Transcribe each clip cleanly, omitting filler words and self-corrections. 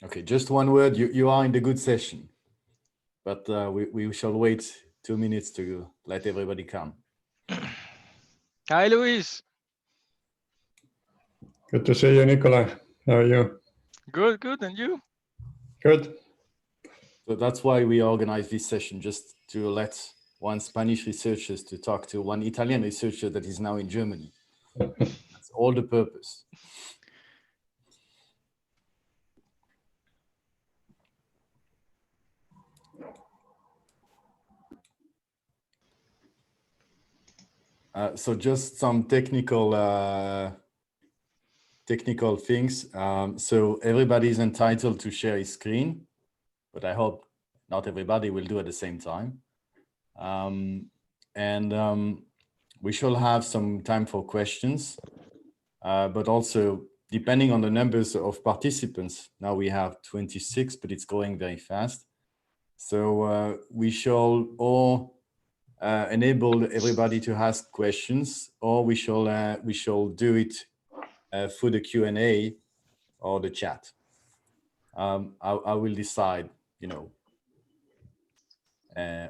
Okay, just one word. You are in the good session, but we shall wait 2 minutes to let everybody come. Hi, Luis. Good to see you, Nicola. How are you? Good, good. And you? Good. So that's why we organize this session, just to let one Spanish researcher to talk to one Italian researcher that is now in Germany. That's all the purpose. So just some technical things. So everybody is entitled to share his screen, but I hope not everybody will do at the same time. We shall have some time for questions, but also depending on the numbers of participants. Now we have 26, but it's going very fast. So we shall all enable everybody to ask questions, or we shall do it through the Q&A or the chat. I will decide,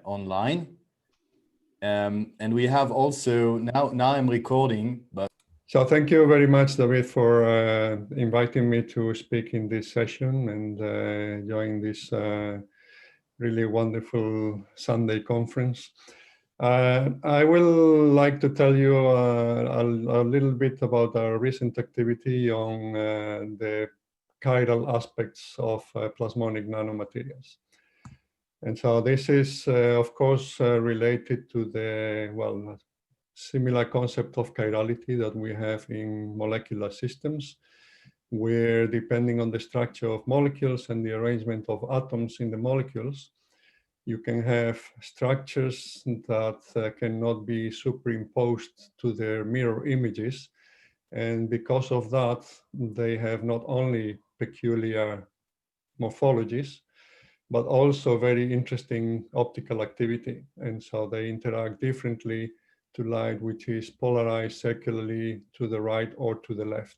online. And we have also now I'm recording, but. So thank you very much, David, for inviting me to speak in this session and join this really wonderful Sunday conference. I will like to tell you a little bit about our recent activity on the chiral aspects of plasmonic nanomaterials. And so this is, of course, related to the, similar concept of chirality that we have in molecular systems, where depending on the structure of molecules and the arrangement of atoms in the molecules, you can have structures that cannot be superimposed to their mirror images. And because of that, they have not only peculiar morphologies, but also very interesting optical activity. And so they interact differently to light, which is polarized circularly to the right or to the left.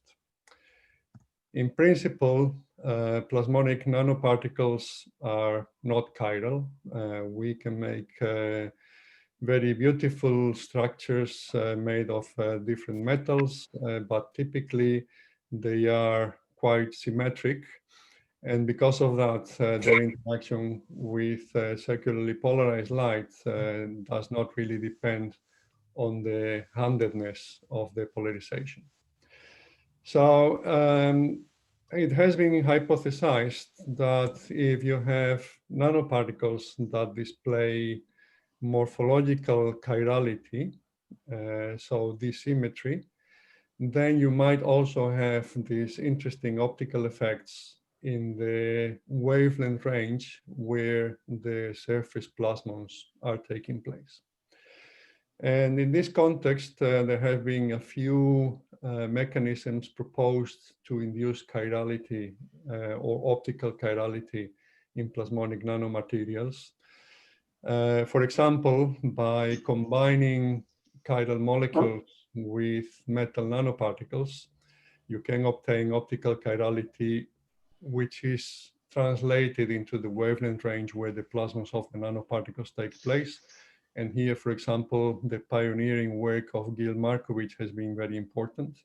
In principle, plasmonic nanoparticles are not chiral. We can make very beautiful structures made of different metals, but typically they are quite symmetric. And because of that, their interaction with circularly polarized light does not really depend on the handedness of the polarization. So it has been hypothesized that if you have nanoparticles that display morphological chirality, so dissymmetry, then you might also have these interesting optical effects in the wavelength range where the surface plasmons are taking place. And in this context, there have been a few mechanisms proposed to induce chirality or optical chirality in plasmonic nanomaterials. For example, by combining chiral molecules with metal nanoparticles, you can obtain optical chirality, which is translated into the wavelength range where the plasmons of the nanoparticles take place. And here, for example, the pioneering work of Gil Markovich has been very important.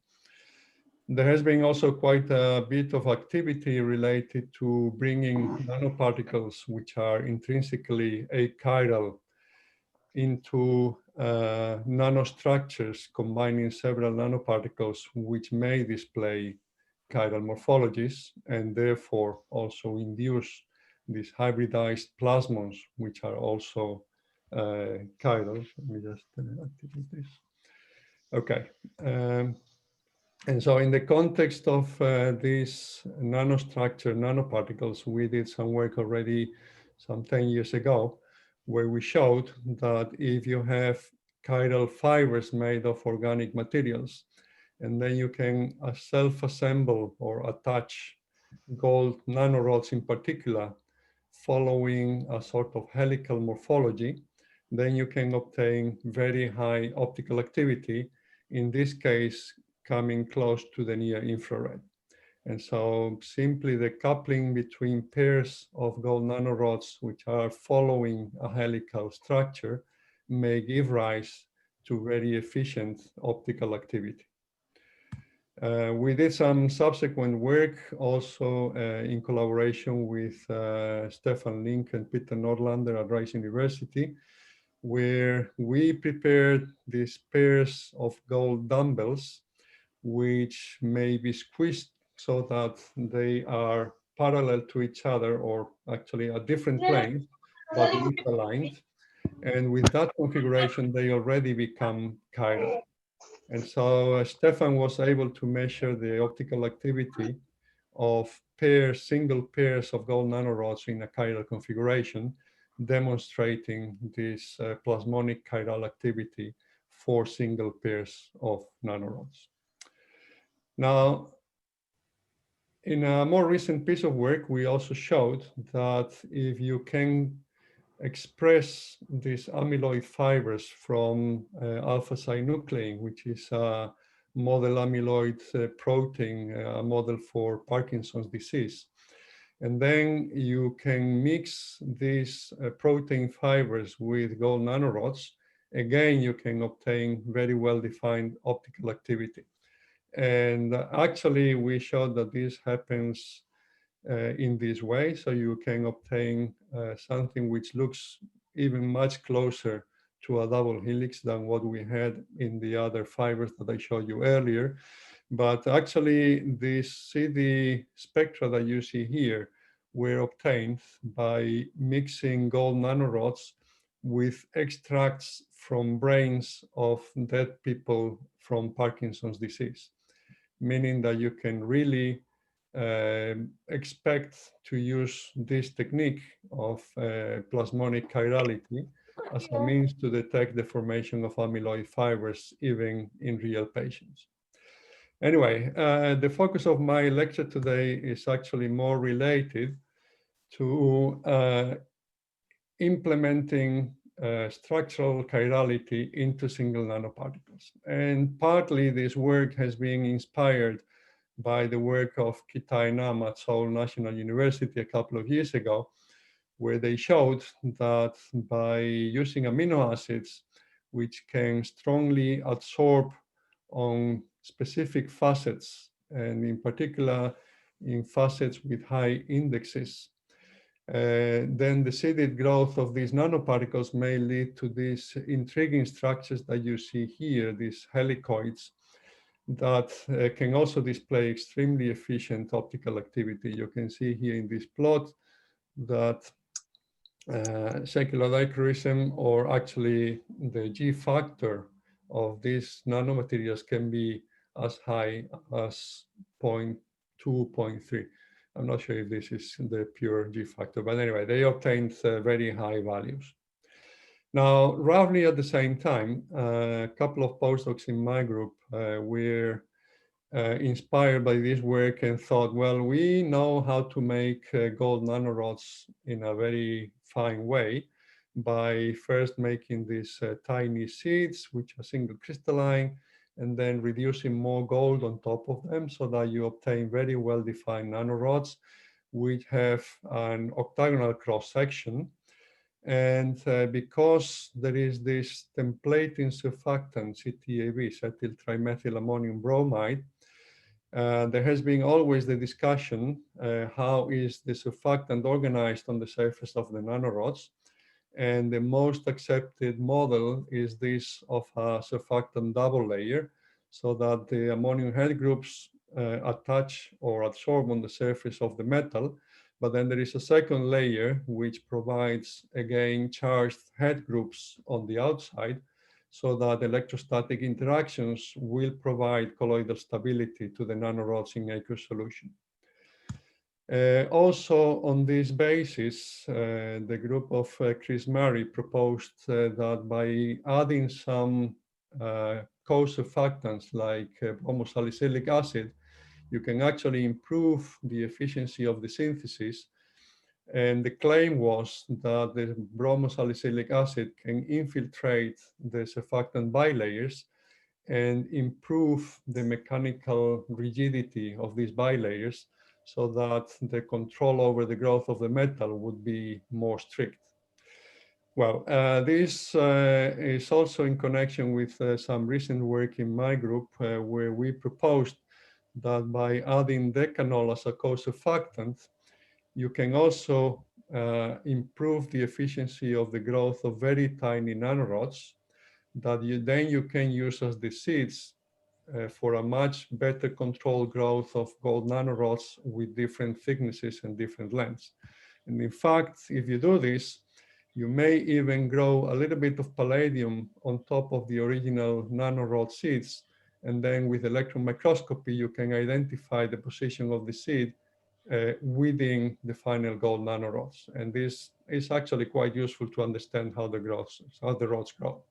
There has been also quite a bit of activity related to bringing nanoparticles, which are intrinsically achiral, into nanostructures, combining several nanoparticles, which may display chiral morphologies and therefore also induce these hybridized plasmons, which are also chiral. Let me just activate this. Okay. And so in the context of these nanostructure nanoparticles, we did some work already some 10 years ago, where we showed that if you have chiral fibers made of organic materials, and then you can self-assemble or attach gold nanorods in particular, following a sort of helical morphology, then you can obtain very high optical activity in this case, coming close to the near infrared. And so simply the coupling between pairs of gold nanorods, which are following a helical structure, may give rise to very efficient optical activity. We did some subsequent work also in collaboration with Stefan Link and Peter Nordlander at Rice University, where we prepared these pairs of gold dumbbells, which may be squeezed so that they are parallel to each other, or actually at different planes, but misaligned. And with that configuration, they already become chiral. And so Stefan was able to measure the optical activity of single pairs of gold nanorods in a chiral configuration, demonstrating this plasmonic chiral activity for single pairs of nanorods. Now, in a more recent piece of work, we also showed that if you can express these amyloid fibers from alpha-synuclein, which is a model amyloid protein, a model for Parkinson's disease. And then you can mix these protein fibers with gold nanorods. Again, you can obtain very well-defined optical activity. And actually, we showed that this happens in this way. So you can obtain something which looks even much closer to a double helix than what we had in the other fibers that I showed you earlier. But actually, these CD spectra that you see here were obtained by mixing gold nanorods with extracts from brains of dead people from Parkinson's disease, meaning that you can really expect to use this technique of plasmonic chirality as a means to detect the formation of amyloid fibers even in real patients. Anyway, the focus of my lecture today is actually more related to implementing structural chirality into single nanoparticles. And partly this work has been inspired by the work of Kitai Nam at Seoul National University a couple of years ago, where they showed that by using amino acids, which can strongly adsorb on specific facets, and in particular in facets with high indexes, then the seeded growth of these nanoparticles may lead to these intriguing structures that you see here, these helicoids, that can also display extremely efficient optical activity. You can see here in this plot that secular dichroism, or actually the G factor of these nanomaterials, can be as high as 0.2, 0.3. I'm not sure if this is the pure G factor, but anyway, they obtained very high values. Now, roughly at the same time, a couple of postdocs in my group were inspired by this work and thought, well, we know how to make gold nanorods in a very fine way by first making these tiny seeds, which are single crystalline, and then reducing more gold on top of them so that you obtain very well-defined nanorods, which have an octagonal cross-section. And because there is this templating surfactant, CTAB, cetyl trimethylammonium bromide, there has been always the discussion, how is the surfactant organized on the surface of the nanorods? And the most accepted model is this of a surfactant double layer, so that the ammonium head groups attach or adsorb on the surface of the metal. But then there is a second layer which provides, again, charged head groups on the outside, so that electrostatic interactions will provide colloidal stability to the nanorods in aqueous solution. Also, on this basis, the group of Chris Murray proposed that by adding some co-surfactants like bromosalicylic acid, you can actually improve the efficiency of the synthesis. And the claim was that the bromosalicylic acid can infiltrate the surfactant bilayers and improve the mechanical rigidity of these bilayers so that the control over the growth of the metal would be more strict. Well, this is also in connection with some recent work in my group where we proposed that by adding decanol as a co-surfactant, you can also improve the efficiency of the growth of very tiny nanorods that you can use as the seeds for a much better controlled growth of gold nanorods with different thicknesses and different lengths. And in fact, if you do this, you may even grow a little bit of palladium on top of the original nanorod seeds. And then with electron microscopy, you can identify the position of the seed within the final gold nanorods. And this is actually quite useful to understand how the rods grow.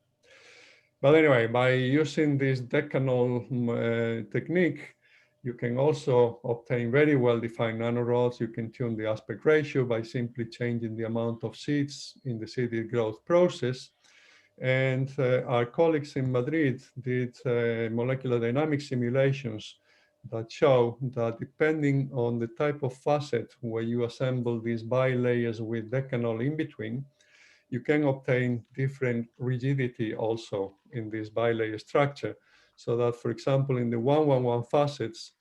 But anyway, by using this decanol technique, you can also obtain very well-defined nanorods. You can tune the aspect ratio by simply changing the amount of seeds in the seeded growth process. And our colleagues in Madrid did molecular dynamic simulations that show that depending on the type of facet where you assemble these bilayers with decanol in between, you can obtain different rigidity also in this bilayer structure. So that, for example, in the 111 facets,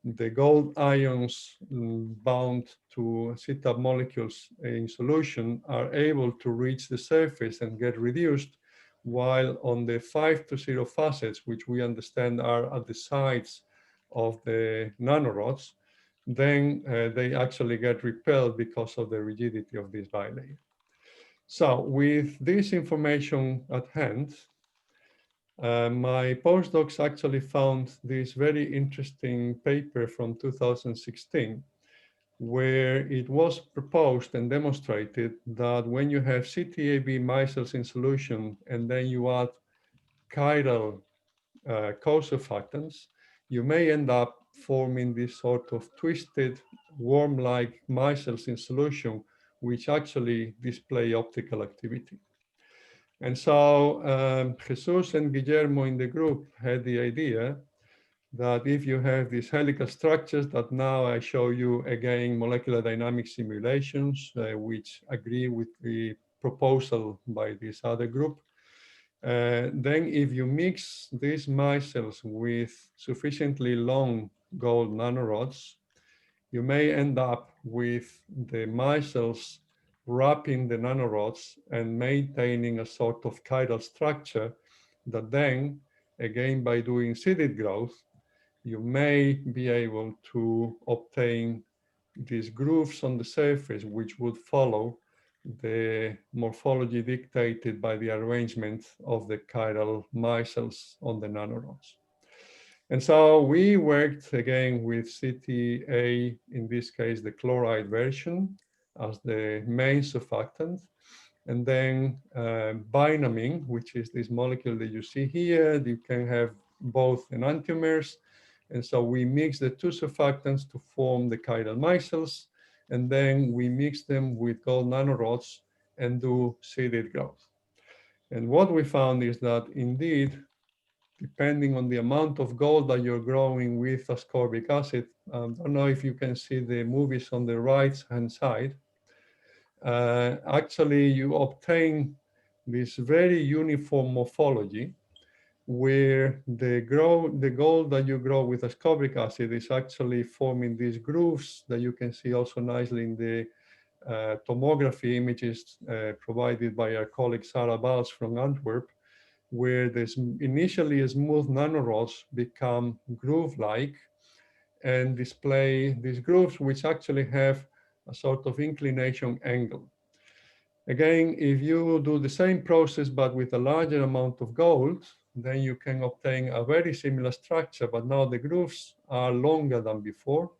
the gold ions bound to CTAB molecules in solution are able to reach the surface and get reduced, while on the 5-0 facets, which we understand are at the sides of the nanorods, then they actually get repelled because of the rigidity of this bilayer. So with this information at hand, my postdocs actually found this very interesting paper from 2016, where it was proposed and demonstrated that when you have CTAB micelles in solution and then you add chiral co-surfactants, you may end up forming this sort of twisted worm-like micelles in solution, which actually display optical activity. And so Jesus and Guillermo in the group had the idea that if you have these helical structures that now I show you again molecular dynamic simulations, which agree with the proposal by this other group, then if you mix these micelles with sufficiently long gold nanorods, you may end up with the micelles wrapping the nanorods and maintaining a sort of chiral structure that then, again, by doing seeded growth, you may be able to obtain these grooves on the surface, which would follow the morphology dictated by the arrangement of the chiral micelles on the nanorods. And so we worked again with CTA, in this case, the chloride version as the main surfactant, and then bynamine, which is this molecule that you see here. You can have both enantiomers. And so we mix the two surfactants to form the chiral micelles, and then we mix them with gold nanorods and do seeded growth. And what we found is that indeed, depending on the amount of gold that you're growing with ascorbic acid, I don't know if you can see the movies on the right-hand side, actually you obtain this very uniform morphology where the gold that you grow with ascorbic acid is actually forming these grooves that you can see also nicely in the tomography images provided by our colleague Sarah Valls from Antwerp, where this initially smooth nanorods become groove-like and display these grooves, which actually have a sort of inclination angle. Again, if you do the same process, but with a larger amount of gold, then you can obtain a very similar structure, but now the grooves are longer than before.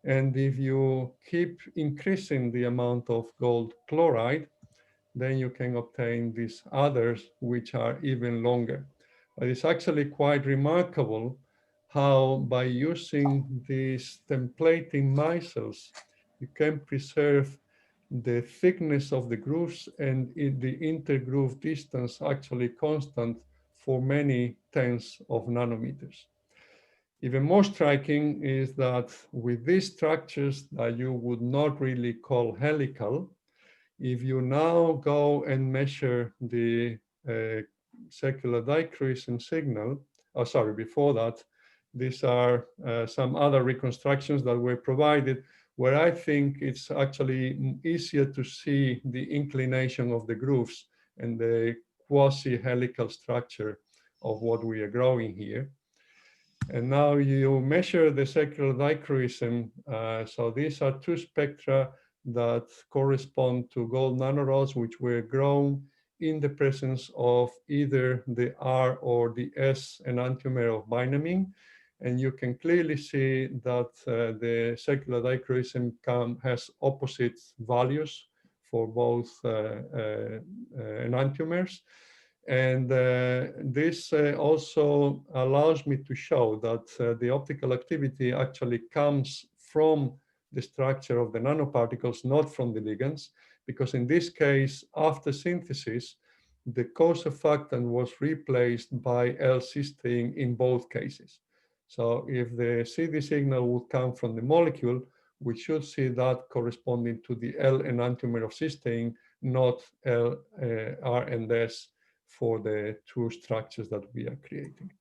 And if you keep increasing the amount of gold chloride, then you can obtain these others, which are even longer. But it's actually quite remarkable how by using these templating micelles, you can preserve the thickness of the grooves and the intergroove distance actually constant for many tens of nanometers. Even more striking is that with these structures that you would not really call helical, if you now go and measure the secular dichroism signal, before that, these are some other reconstructions that were provided where I think it's actually easier to see the inclination of the grooves and the quasi-helical structure of what we are growing here. And now you measure the secular dichroism. So these are two spectra that correspond to gold nanorods, which were grown in the presence of either the R or the S enantiomer of bynamine. And you can clearly see that the secular dichroism has opposite values for both enantiomers. And this also allows me to show that the optical activity actually comes from the structure of the nanoparticles, not from the ligands, because in this case, after synthesis, the co-surfactant was replaced by L-cysteine in both cases. So if the CD signal would come from the molecule, we should see that corresponding to the L enantiomer of cysteine, not L, R and S for the two structures that we are creating.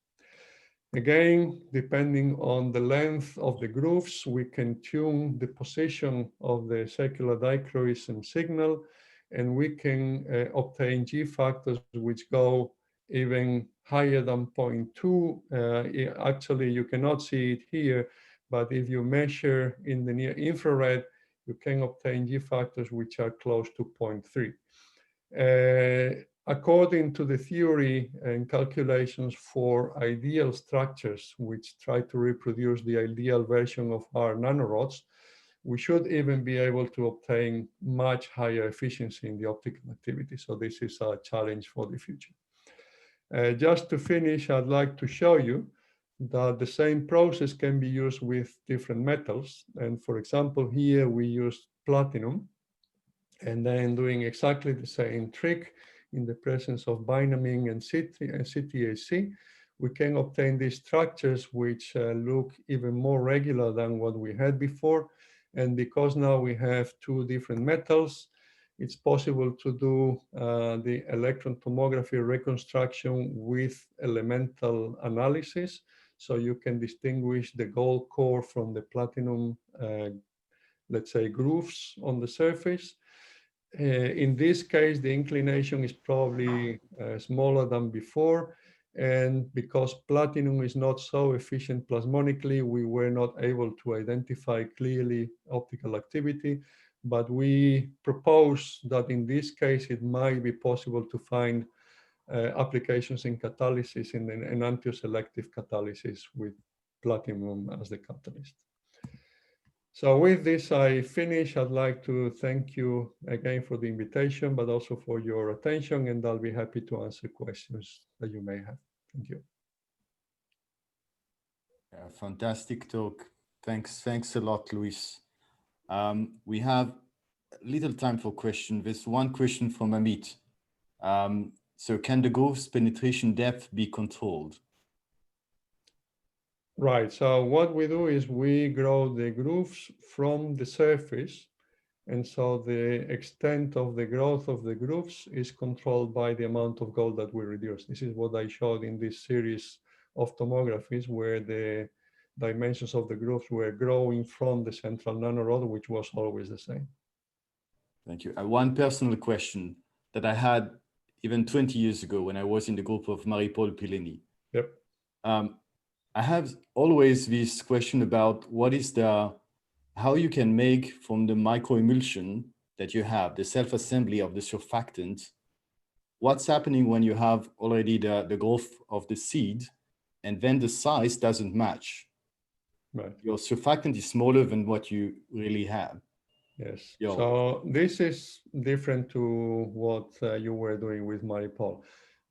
Again, depending on the length of the grooves, we can tune the position of the secular dichroism signal, and we can obtain G factors which go even higher than 0.2. Actually, you cannot see it here, but if you measure in the near infrared, you can obtain G factors which are close to 0.3. According to the theory and calculations for ideal structures, which try to reproduce the ideal version of our nanorods, we should even be able to obtain much higher efficiency in the optical activity. So this is a challenge for the future. Just to finish, I'd like to show you that the same process can be used with different metals. And for example, here we use platinum, and then doing exactly the same trick in the presence of bynamine and CTAC, we can obtain these structures which look even more regular than what we had before. And because now we have two different metals, it's possible to do the electron tomography reconstruction with elemental analysis. So you can distinguish the gold core from the platinum, let's say, grooves on the surface. In this case, the inclination is probably smaller than before. And because platinum is not so efficient plasmonically, we were not able to identify clearly optical activity. But we propose that in this case, it might be possible to find applications in catalysis, in an enantioselective catalysis with platinum as the catalyst. So with this, I finish. I'd like to thank you again for the invitation, but also for your attention, and I'll be happy to answer questions that you may have. Thank you. Yeah, fantastic talk. Thanks a lot, Luis. We have little time for questions. There's one question from Amit. So can the groove's penetration depth be controlled? Right, so what we do is we grow the grooves from the surface, and so the extent of the growth of the grooves is controlled by the amount of gold that we reduce. This is what I showed in this series of tomographies where the dimensions of the grooves were growing from the central nanorod, which was always the same. Thank you. One personal question that I had even 20 years ago when I was in the group of Marie-Paul Pileni. Yep. I have always this question about how you can make from the microemulsion that you have, the self-assembly of the surfactant, what's happening when you have already the growth of the seed and then the size doesn't match. Right. Your surfactant is smaller than what you really have. Yes. So this is different to what you were doing with Marie-Paul,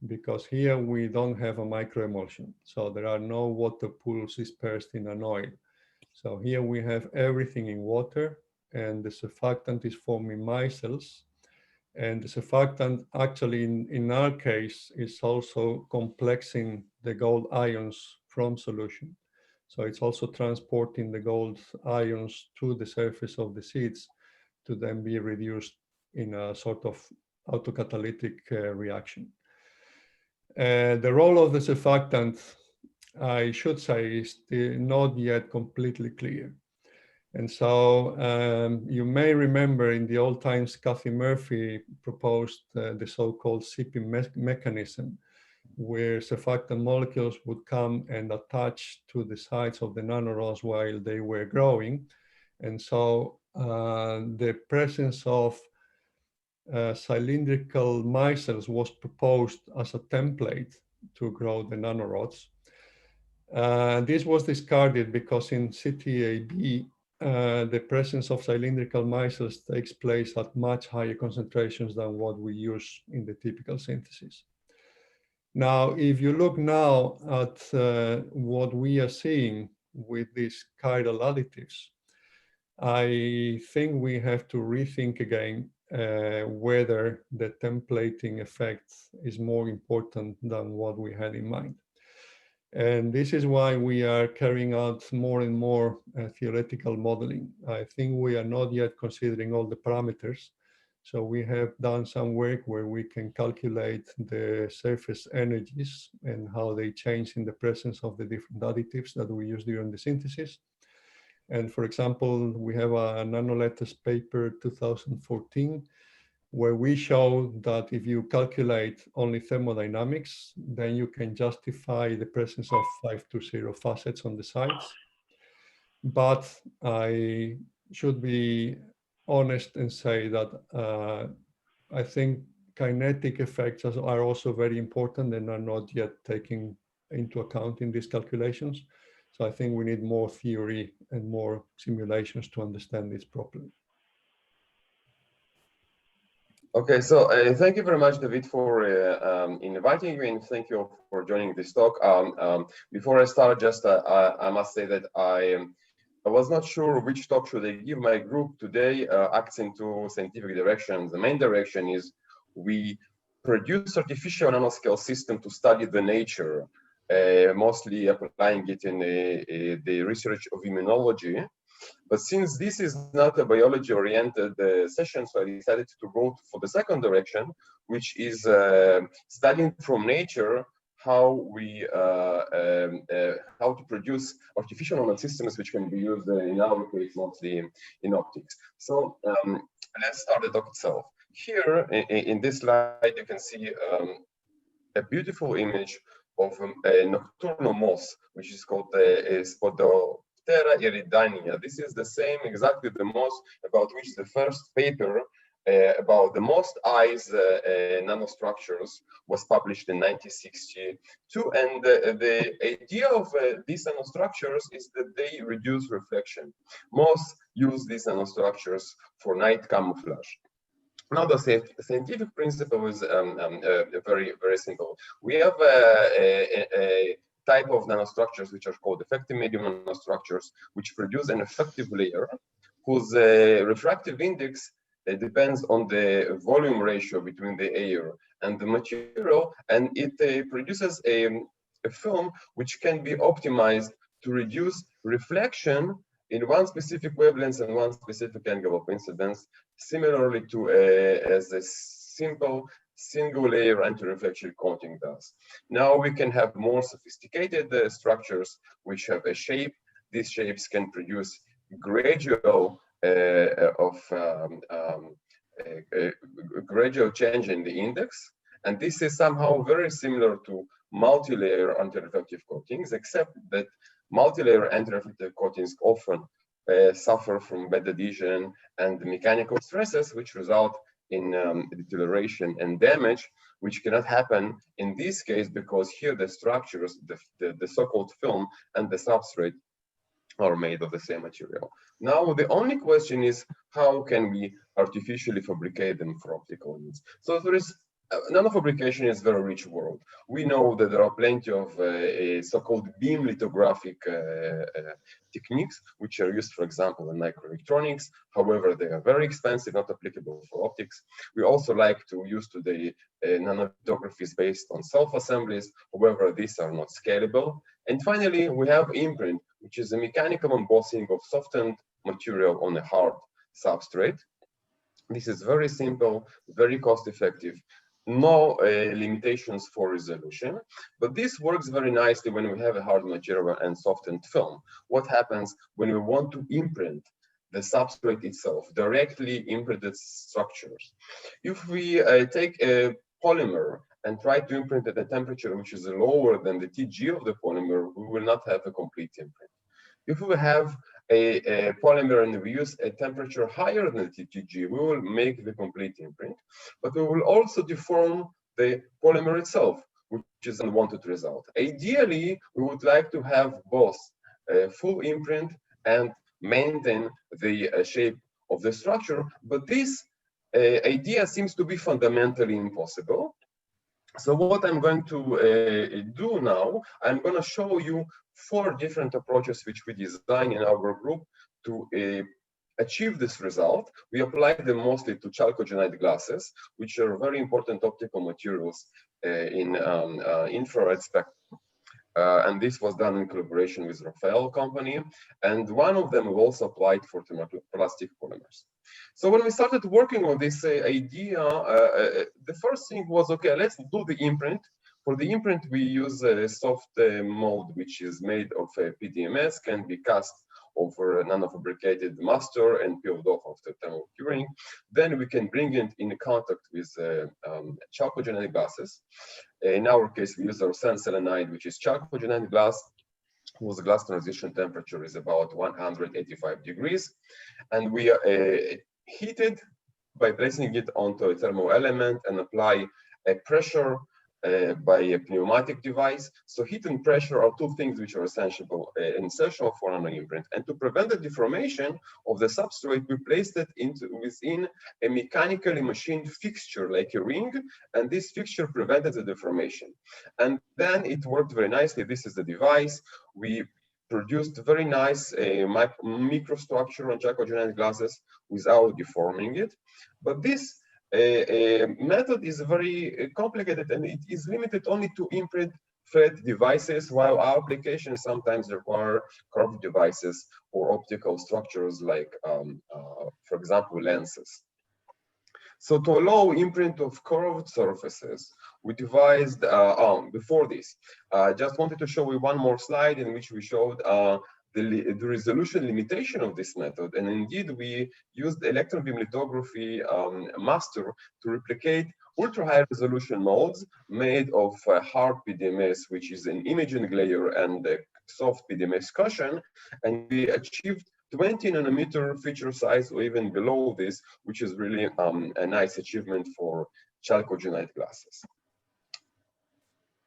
because here we don't have a microemulsion. So there are no water pools dispersed in an oil. So here we have everything in water, and the surfactant is forming micelles. And the surfactant actually in our case is also complexing the gold ions from solution. So it's also transporting the gold ions to the surface of the seeds to then be reduced in a sort of autocatalytic reaction. The role of the surfactant, I should say, is still not yet completely clear. And so you may remember in the old times, Cathy Murphy proposed the so-called sipping mechanism, where surfactant molecules would come and attach to the sides of the nanorods while they were growing. And so the presence of cylindrical micelles was proposed as a template to grow the nanorods. This was discarded because in CTAB, the presence of cylindrical micelles takes place at much higher concentrations than what we use in the typical synthesis. Now, if you look now at what we are seeing with these chiral additives, I think we have to rethink again whether the templating effect is more important than what we had in mind. And this is why we are carrying out more and more theoretical modeling. I think we are not yet considering all the parameters. So we have done some work where we can calculate the surface energies and how they change in the presence of the different additives that we use during the synthesis. And for example, we have a Nanoletters paper 2014, where we show that if you calculate only thermodynamics, then you can justify the presence of 520 facets on the sides. But I should be honest and say that I think kinetic effects are also very important and are not yet taken into account in these calculations. So I think we need more theory and more simulations to understand this properly. Okay, so thank you very much, David, for inviting me, and thank you for joining this talk. Before I start, just I must say that I was not sure which talk should I give. My group today acts in two scientific directions. The main direction is we produce artificial nanoscale system to study the nature, mostly applying it in the research of immunology. But since this is not a biology-oriented session, so I decided to go for the second direction, which is studying from nature how we how to produce artificial nanosystems, which can be used in our case mostly in optics. So let's start the talk itself. Here in this slide, you can see a beautiful image of a nocturnal moth, which is called Photovoltaic iridania. This is the same, exactly the moth about which the first paper about the moth eyes nanostructures was published in 1962. And the idea of these nanostructures is that they reduce reflection. Moths use these nanostructures for night camouflage. Now, the scientific principle is very, very simple. We have a type of nanostructures which are called effective medium nanostructures, which produce an effective layer whose refractive index depends on the volume ratio between the air and the material, and it produces a film which can be optimized to reduce reflection in one specific wavelength and one specific angle of incidence, similarly to as a simple single layer anti-reflection coating does. Now we can have more sophisticated structures which have a shape. These shapes can produce gradual gradual change in the index, and this is somehow very similar to multi-layer anti-reflective coatings, except that multi-layer anti-reflective coatings often suffer from bad adhesion and mechanical stresses, which result in deterioration and damage, which cannot happen in this case because here the structures, the so-called film and the substrate are made of the same material. Now, the only question is, how can we artificially fabricate them for optical needs? So there is nanofabrication is a very rich world. We know that there are plenty of so-called beam lithographic techniques, which are used, for example, in microelectronics. However, they are very expensive, not applicable for optics. We also like to use today nanolithographies based on self-assemblies. However, these are not scalable. And finally, we have imprint, which is a mechanical embossing of softened material on a hard substrate. This is very simple, very cost-effective. No limitations for resolution, but this works very nicely when we have a hard material and softened film. What happens when we want to imprint the substrate itself, directly imprinted structures? If we take a polymer and try to imprint at a temperature which is lower than the TG of the polymer, we will not have a complete imprint. If we have a polymer and we use a temperature higher than TG, we will make the complete imprint, but we will also deform the polymer itself, which is an unwanted result. Ideally, we would like to have both a full imprint and maintain the shape of the structure, but this idea seems to be fundamentally impossible. So what I'm going to do now, I'm going to show you 4 different approaches which we design in our group to achieve this result. We apply them mostly to chalcogenide glasses, which are very important optical materials in infrared spectrum. And this was done in collaboration with Rafael company. And one of them we also applied for thermoplastic polymers. So when we started working on this idea, the first thing was, okay, let's do the imprint. For the imprint, we use a soft mold, which is made of PDMS, can be cast over a nanofabricated master and peeled off after thermal curing. Then we can bring it in contact with chalcogenide glasses. In our case, we use our selenide, which is chalcogenide glass, whose glass transition temperature is about 185 degrees. And we heat it by placing it onto a thermal element and apply a pressure by a pneumatic device. So heat and pressure are 2 things which are essential for nano imprint. And to prevent the deformation of the substrate, we placed it within a mechanically machined fixture like a ring, and this fixture prevented the deformation. And then it worked very nicely. This is the device. We produced very nice microstructure on chalcogenide glasses without deforming it. But this method is very complicated, and it is limited only to imprint fed devices, while our applications sometimes require curved devices or optical structures like, for example, lenses. So to allow imprint of curved surfaces, we devised, before this, I just wanted to show you one more slide in which we showed the resolution limitation of this method. And indeed, we used electron beam lithography master to replicate ultra high resolution molds made of hard PDMS, which is an imaging layer and a soft PDMS cushion. And we achieved 20 nanometer feature size or even below this, which is really a nice achievement for chalcogenide glasses.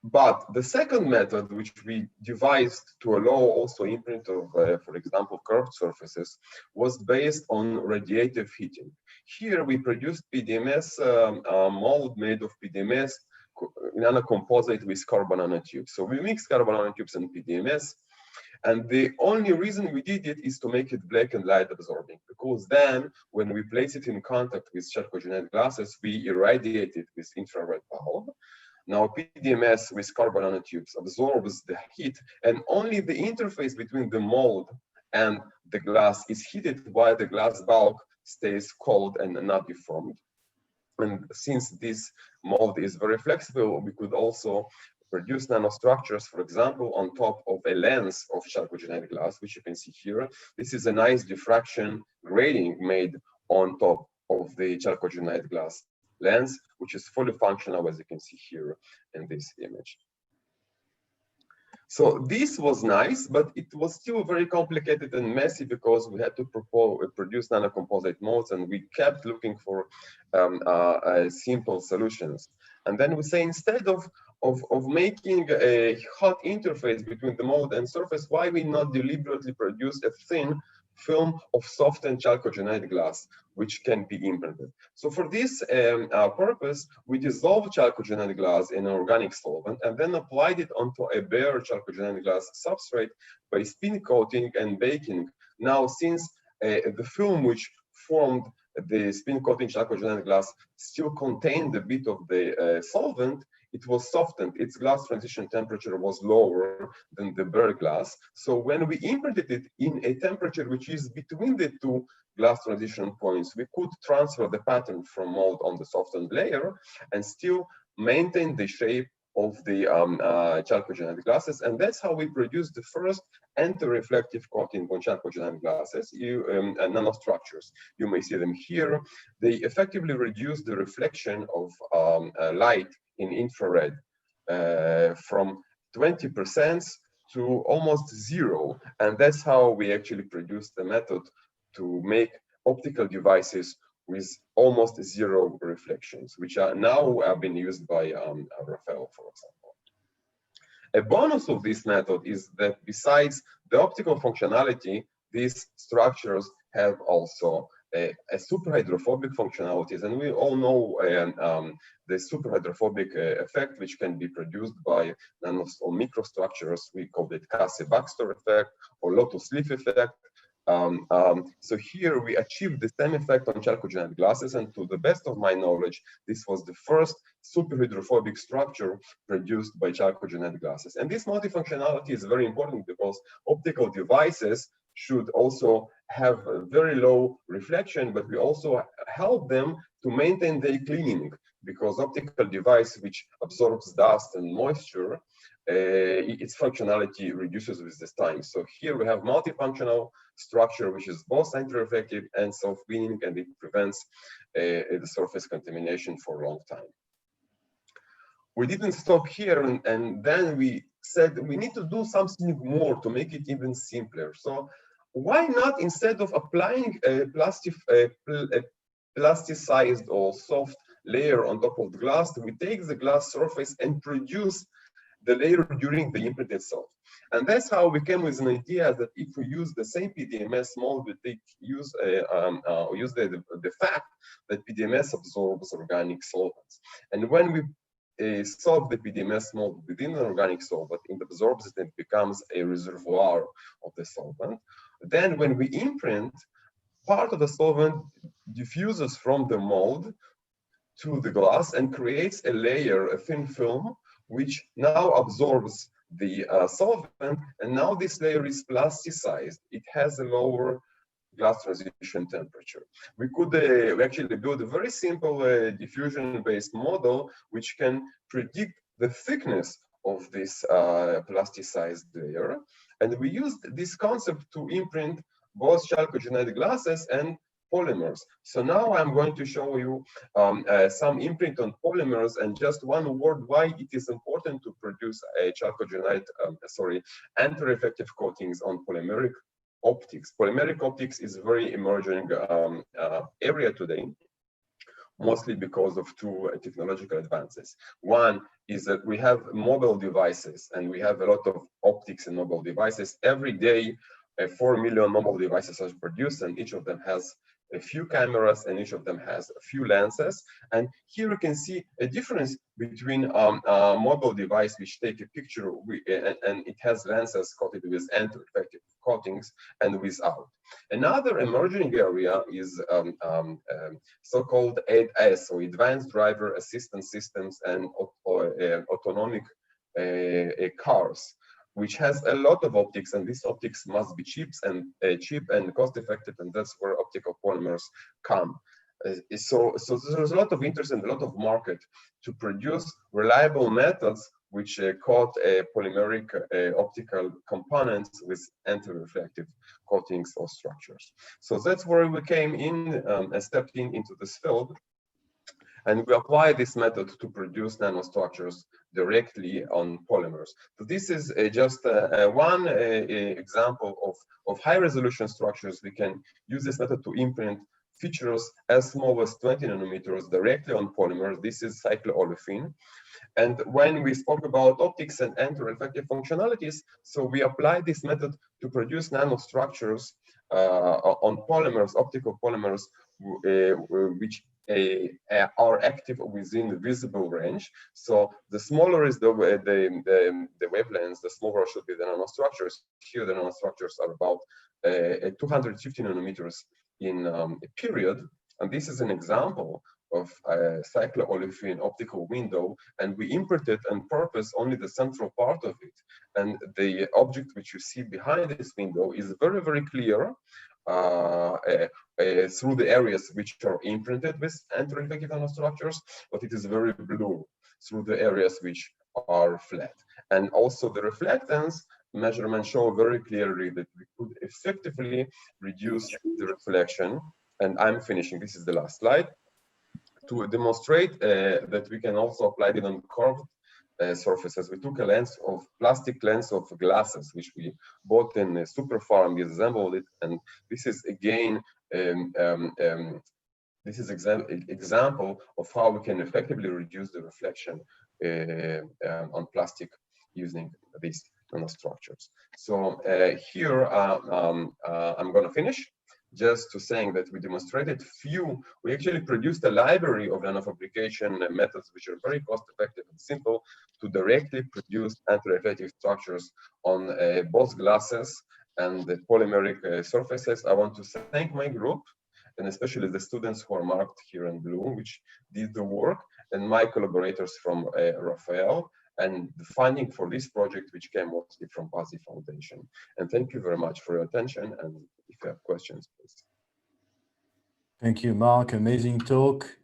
But the second method, which we devised to allow also imprint of, for example, curved surfaces, was based on radiative heating. Here we produced PDMS mold made of PDMS nanocomposite with carbon nanotubes. So we mixed carbon nanotubes and PDMS. And the only reason we did it is to make it black and light absorbing, because then when we place it in contact with chalcogenide glasses, we irradiate it with infrared bulb. Now, PDMS with carbon nanotubes absorbs the heat, and only the interface between the mold and the glass is heated while the glass bulk stays cold and not deformed. And since this mold is very flexible, we could also produce nanostructures, for example, on top of a lens of chalcogenide glass, which you can see here. This is a nice diffraction grating made on top of the chalcogenide glass lens, which is fully functional, as you can see here in this image. So this was nice, but it was still very complicated and messy because we had to produce nanocomposite molds, and we kept looking for simple solutions. And then we say, instead of making a hot interface between the mold and surface, why we not deliberately produce a thin film of softened chalcogenide glass, which can be imprinted. So for this purpose, we dissolved chalcogenide glass in an organic solvent and then applied it onto a bare chalcogenide glass substrate by spin coating and baking. Now, since the film which formed the spin coating chalcogenide glass still contained a bit of the solvent, it was softened. Its glass transition temperature was lower than the bare glass. So when we imprinted it in a temperature which is between the two glass transition points, we could transfer the pattern from mold on the softened layer and still maintain the shape of the chalcogenide glasses. And that's how we produced the first anti-reflective coating on chalcogenide glasses, nanostructures. You may see them here. They effectively reduce the reflection of light in infrared from 20% to almost 0. And that's how we actually produced the method to make optical devices with almost 0 reflections, which are now have been used by Rafael, for example. A bonus of this method is that besides the optical functionality, these structures have also a super hydrophobic functionalities, and we all know the super hydrophobic effect, which can be produced by nano or microstructures. We call it Casey-Baxter effect or lotus leaf effect. So here we achieved the same effect on chalcogenide glasses, and to the best of my knowledge, this was the first super hydrophobic structure produced by chalcogenide glasses. And this multifunctionality is very important because optical devices should also have a very low reflection, but we also help them to maintain their cleaning, because optical device which absorbs dust and moisture, its functionality reduces with this time. So here we have multifunctional structure which is both anti-reflective and self-cleaning, and it prevents the surface contamination for a long time. We didn't stop here, and then we said we need to do something more to make it even simpler. So why not, instead of applying a plasticized or soft layer on top of the glass, we take the glass surface and produce the layer during the imprint itself. And that's how we came with an idea that if we use the same PDMS mold, we use the fact that PDMS absorbs organic solvents. And when we solve the PDMS mold within an organic solvent, it absorbs it and becomes a reservoir of the solvent. Then when we imprint, part of the solvent diffuses from the mold to the glass and creates a layer, a thin film, which now absorbs the solvent, and now this layer is plasticized. It has a lower glass transition temperature. We could actually build a very simple diffusion-based model which can predict the thickness of this plasticized layer. And we used this concept to imprint both chalcogenide glasses and polymers. So now I'm going to show you some imprint on polymers, and just one word why it is important to produce a chalcogenide, anti-reflective coatings on polymeric optics. Polymeric optics is a very emerging area today, mostly because of two technological advances. One is that we have mobile devices, and we have a lot of optics in mobile devices. Every day, 4 million mobile devices are produced, and each of them has a few cameras, and each of them has a few lenses. And here you can see a difference between a mobile device which take a picture and it has lenses coated with anti-reflective coatings and without. Another emerging area is so-called ADAS, or Advanced Driver Assistance Systems and autonomic cars, which has a lot of optics, and these optics must be cheap and cost-effective, and that's where optical polymers come. So there's a lot of interest and a lot of market to produce reliable methods which coat polymeric optical components with anti-reflective coatings or structures. So that's where we came in and stepped into this field. And we apply this method to produce nanostructures directly on polymers. So this is just one example of high resolution structures. We can use this method to imprint features as small as 20 nanometers directly on polymers. This is cycloolefin. And when we spoke about optics and antireflective functionalities, so we applied this method to produce nanostructures on polymers, optical polymers, which are active within the visible range. So the smaller is the wavelengths, the smaller should be the nanostructures. Here, the nanostructures are about 250 nanometers in a period. And this is an example of a cycloolefin optical window, and we imprinted on purpose only the central part of it. And the object which you see behind this window is very, very clear through the areas which are imprinted with antireflective nanostructures, but it is very blue through the areas which are flat. And also the reflectance measurements show very clearly that we could effectively reduce the reflection. And I'm finishing, this is the last slide, to demonstrate that we can also apply it on curved surfaces. We took a plastic lens of glasses, which we bought in a super farm, we assembled it, and this is again this is example of how we can effectively reduce the reflection on plastic using these nanostructures. So here I'm going to finish. Just to saying that we demonstrated we actually produced a library of nanofabrication methods which are very cost effective and simple to directly produce antireflective structures on both glasses and the polymeric surfaces. I want to thank my group, and especially the students who are marked here in blue, which did the work, and my collaborators from Rafael, and the funding for this project, which came mostly from PASI Foundation. And thank you very much for your attention. And if you have questions, please. Thank you, Mark. Amazing talk.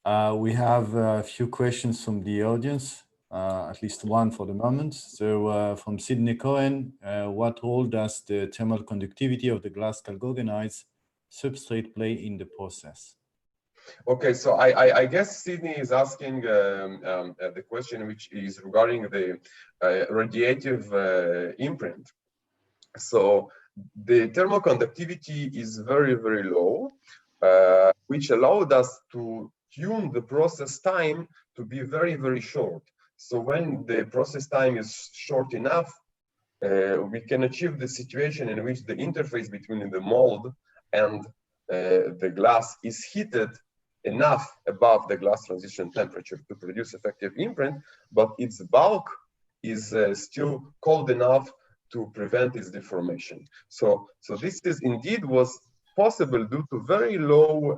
We have a few questions from the audience, at least one for the moment. So from Sydney Cohen, what role does the thermal conductivity of the glass chalcogenide substrate play in the process? Okay, so I guess Sydney is asking the question which is regarding the radiative imprint. So the thermal conductivity is very, very low, which allowed us to tune the process time to be very, very short. So when the process time is short enough, we can achieve the situation in which the interface between the mold and the glass is heated enough above the glass transition temperature to produce effective imprint, but its bulk is still cold enough to prevent its deformation. So this is indeed was possible due to very low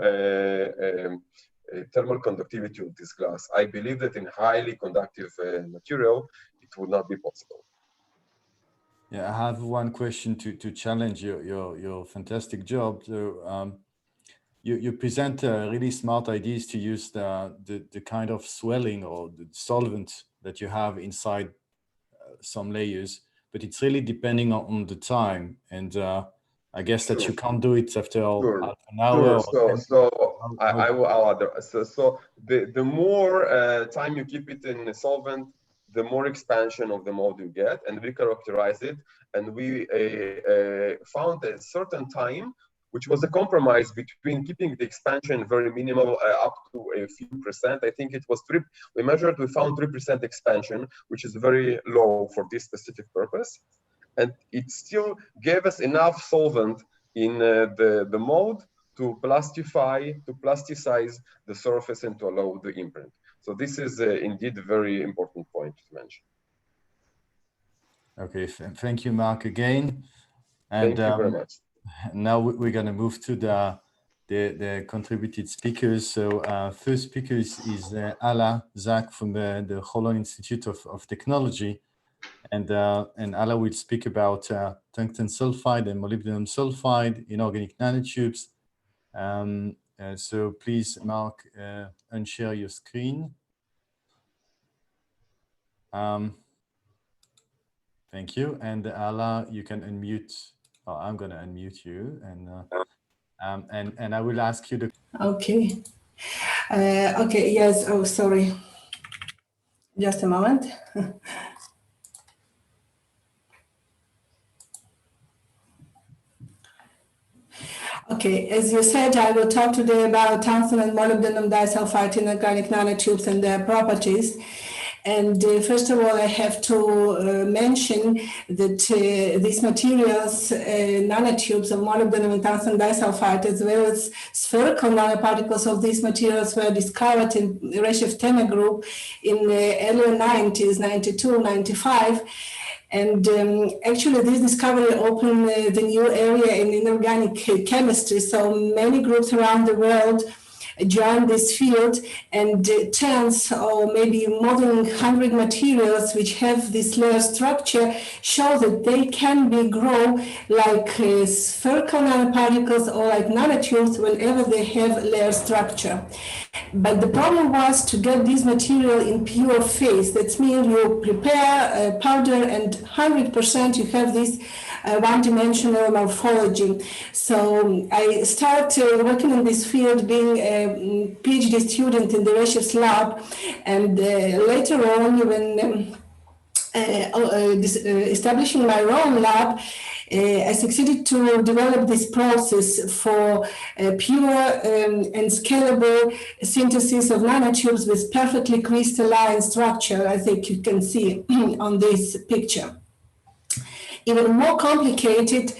thermal conductivity of this glass. I believe that in highly conductive material, it would not be possible. Yeah, I have one question to challenge your fantastic job. So, you present really smart ideas to use the kind of swelling or the solvent that you have inside some layers, but it's really depending on the time. And I guess that you can't do it after half an hour. I'll add. So the more time you keep it in a solvent, the more expansion of the mold you get, and we characterize it. And we found a certain time, which was a compromise between keeping the expansion very minimal up to a few percent. I think it was we found 3% expansion, which is very low for this specific purpose. And it still gave us enough solvent in the mold to plasticize the surface and to allow the imprint. So this is indeed a very important point to mention. Okay, thank you, Mark, again. And thank you very much. Now we're going to move to the contributed speakers. So first speaker is Ala Zak from the Holland Institute of Technology. And Ala will speak about tungsten sulfide and molybdenum sulfide in organic nanotubes. So please, Mark, unshare your screen. Thank you. And Ala, you can unmute. Oh, I'm going to unmute you, and I will ask you the. Okay. Okay. Yes. Oh, sorry. Just a moment. Okay, as you said, I will talk today about tungsten and molybdenum disulfide inorganic nanotubes and their properties. And first of all, I have to mention that these materials, nanotubes of molybdenum and tungsten disulfide, as well as spherical nanoparticles of these materials, were discovered in Redshift 10 group in the early 90s, 92, 95. And actually, this discovery opened the new area in inorganic chemistry. So many groups around the world joined this field, and tens or maybe more than 100 materials which have this layer structure show that they can be grown like spherical nanoparticles or like nanotubes whenever they have layer structure. But the problem was to get this material in pure phase. That means you prepare a powder and 100% you have this one-dimensional morphology. So I started working in this field being a PhD student in the Redshift lab, and later on when establishing my own lab, I succeeded to develop this process for pure and scalable synthesis of nanotubes with perfectly crystalline structure, I think you can see on this picture. Even more complicated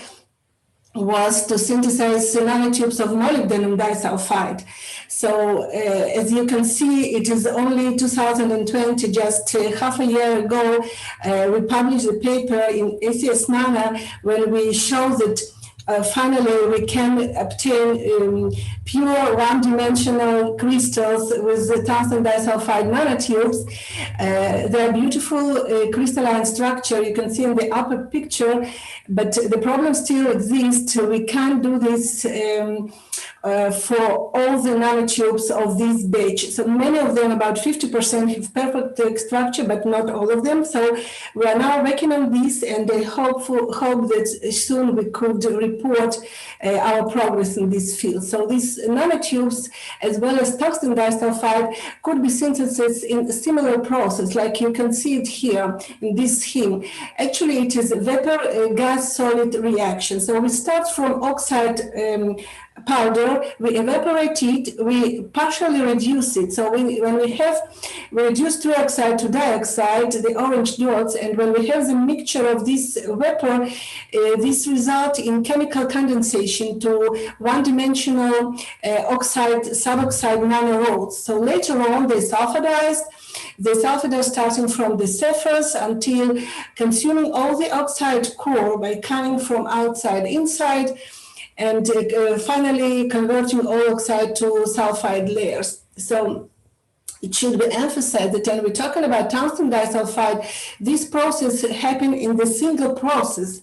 was to synthesize nanotubes of molybdenum disulfide. So as you can see, it is only 2020, just half a year ago, we published a paper in ACS Nano when we show that finally we can obtain pure one-dimensional crystals with the tungsten disulfide nanotubes. They are beautiful crystalline structure you can see in the upper picture, but the problem still exists. We can't do this for all the nanotubes of this batch. So many of them, about 50%, have perfect structure, but not all of them. So we are now working on this, and I hope that soon we could report our progress in this field. So these nanotubes, as well as tungsten disulfide, could be synthesized in a similar process, like you can see it here in this scheme. Actually, it is a vapor gas solid reaction. So we start from oxide powder, we evaporate it, we partially reduce it. So when we reduce trioxide to dioxide, the orange dots, and when we have the mixture of this vapor, this results in chemical condensation to one-dimensional oxide, suboxide nanorods. So later on, they sulfidized. They sulfidized starting from the surface until consuming all the oxide core by coming from outside inside, and finally converting all oxide to sulfide layers. So it should be emphasized that when we're talking about tungsten disulfide, this process happened in the single process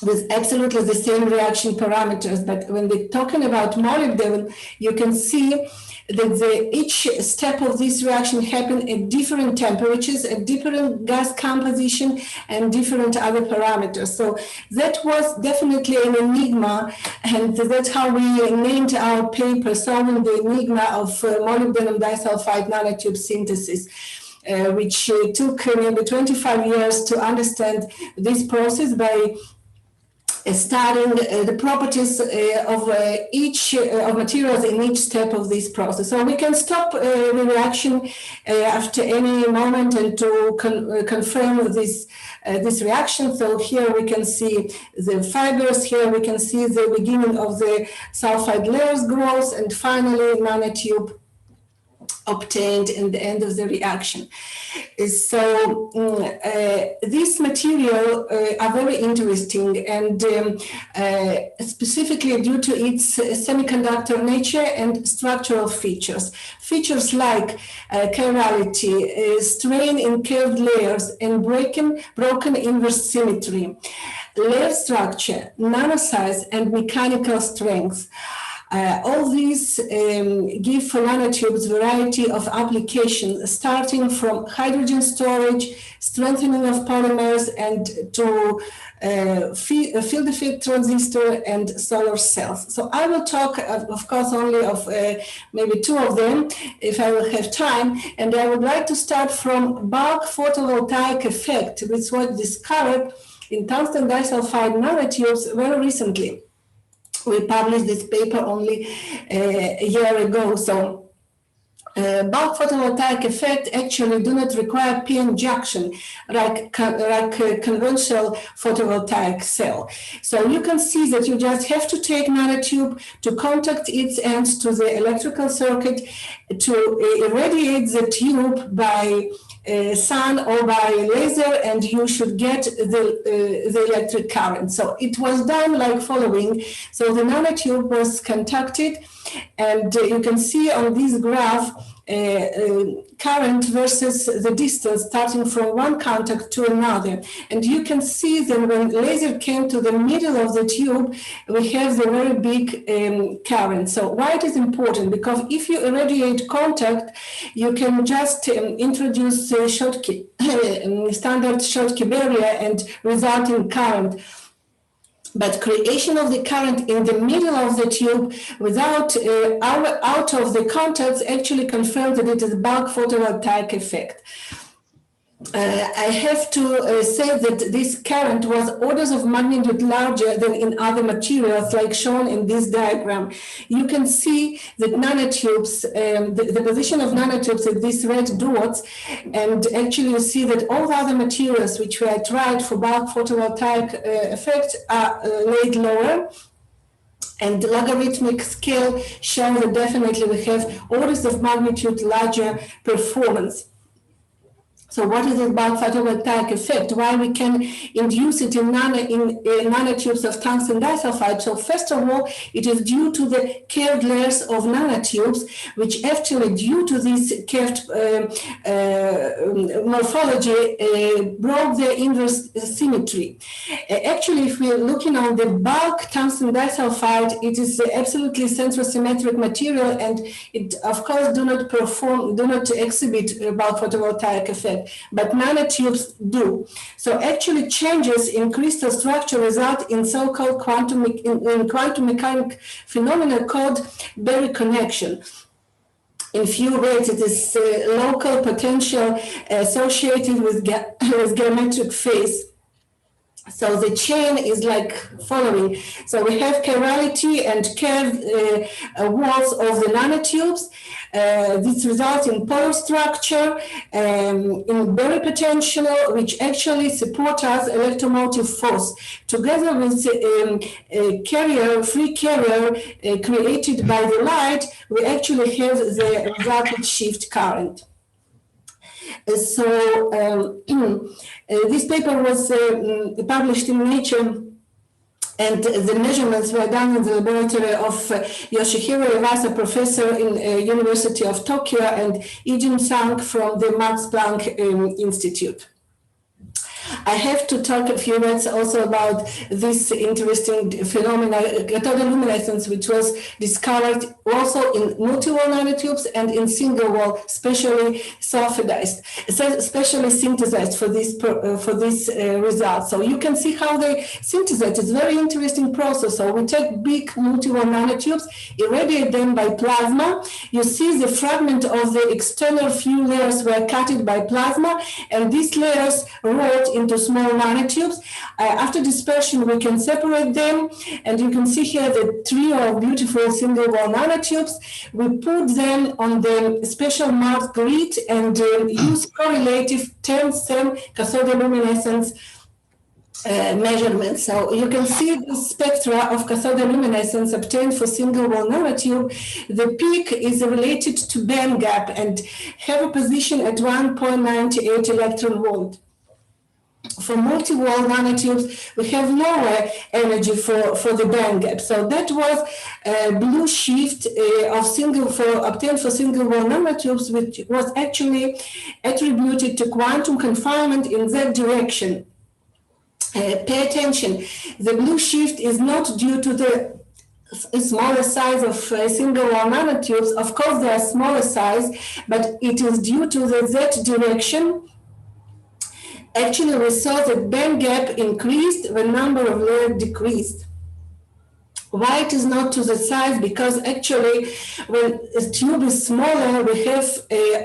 with absolutely the same reaction parameters. But when we're talking about molybdenum, you can see that each step of this reaction happened at different temperatures, at different gas composition, and different other parameters. So that was definitely an enigma, and that's how we named our paper, solving the enigma of molybdenum disulfide nanotube synthesis. Which took maybe 25 years to understand this process by studying the properties of each of materials in each step of this process. So we can stop the reaction after any moment and to confirm this reaction. So here we can see the fibers, here we can see the beginning of the sulfide layers growth, and finally nanotube obtained in the end of the reaction. So this material are very interesting, and specifically due to its semiconductor nature and structural features. Features like chirality, strain in curved layers, and broken inverse symmetry, layer structure, nanosize, and mechanical strength. All these give for nanotubes variety of applications, starting from hydrogen storage, strengthening of polymers, and to field effect transistor and solar cells. So I will talk, of course, only of maybe two of them, if I will have time. And I would like to start from bulk photovoltaic effect, which was discovered in tungsten disulfide nanotubes very recently. We published this paper only a year ago. So bulk photovoltaic effect actually do not require p-n junction like conventional photovoltaic cell. So you can see that you just have to take nanotube to contact its ends to the electrical circuit to irradiate the tube by sun or by laser, and you should get the electric current. So it was done like following. So the nanotube was contacted, and you can see on this graph current versus the distance starting from one contact to another. And you can see that when laser came to the middle of the tube, we have the very big current. So why it is important? Because if you irradiate contact, you can just introduce standard Schottky barrier and resulting current. But creation of the current in the middle of the tube without out of the contacts actually confirms that it is bulk photovoltaic effect. I have to say that this current was orders of magnitude larger than in other materials, like shown in this diagram. You can see that nanotubes, the position of nanotubes at these red dots, and actually you see that all the other materials which were tried for bulk photovoltaic effect are laid lower. And the logarithmic scale shows that definitely we have orders of magnitude larger performance. So what is it about photovoltaic effect? Why we can induce it in nanotubes of tungsten disulfide? So first of all, it is due to the curved layers of nanotubes, which actually due to this curved morphology broke the inverse symmetry. Actually, if we're looking on the bulk tungsten disulfide, it is absolutely centrosymmetric material, and it of course do not exhibit bulk photovoltaic effect. But nanotubes do. So actually changes in crystal structure result in so-called quantum mechanic phenomena called Berry connection. In few words, it is local potential associated with geometric phase. So the chain is like following. So we have chirality and curved walls of the nanotubes. This results in pore structure, in Berry potential, which actually support us electromotive force. Together with free carrier created by the light, we actually have the resultant shift current. So this paper was published in Nature, and the measurements were done in the laboratory of Yoshihiro Iwasa, professor in University of Tokyo, and Ijin Sang from the Max Planck Institute. I have to talk a few words also about this interesting phenomenon, cathodoluminescence, which was discovered also in multi-wall nanotubes and in single-wall, especially synthesized for this result. So you can see how they synthesize. It's a very interesting process. So we take big multi-wall nanotubes, irradiate them by plasma. You see the fragment of the external few layers were cut by plasma, and these layers rolled into small nanotubes. After dispersion, we can separate them, and you can see here the trio of beautiful single-wall nanotubes. We put them on the special marked grid and use correlative TEM-SEM cathodoluminescence measurements. So you can see the spectra of cathodoluminescence obtained for single-wall nanotube. The peak is related to band gap and have a position at 1.98 electron volt. For multi-wall nanotubes, we have lower energy for the band gap. So that was blue shift obtained for single-wall nanotubes, which was actually attributed to quantum confinement in that direction. Pay attention, the blue shift is not due to the smaller size of single-wall nanotubes. Of course, they are smaller size, but it is due to the Z direction. Actually, we saw that band gap increased when number of layers decreased. Why it is not to the size? Because actually, when a tube is smaller, we have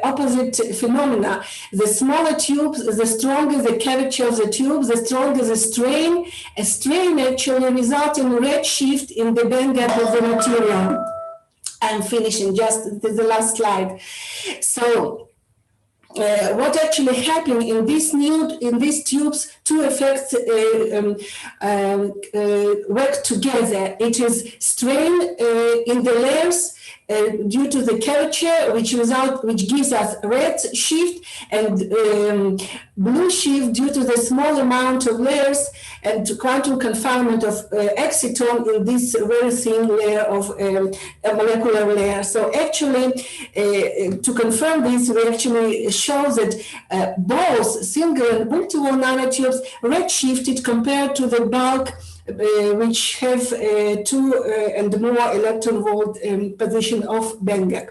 opposite phenomena. The smaller tubes, the stronger the curvature of the tube, the stronger the strain. A strain actually results in redshift in the band gap of the material. I'm finishing, just the last slide. So, what actually happened in these tubes, two effects work together. It is strain in the layers due to the curvature, which gives us red shift, and blue shift due to the small amount of layers and to quantum confinement of exciton in this very thin layer of a molecular layer. So actually, to confirm this, we actually show that both single and multiple nanotubes redshifted compared to the bulk which have 2 and more electron volt position of band gap.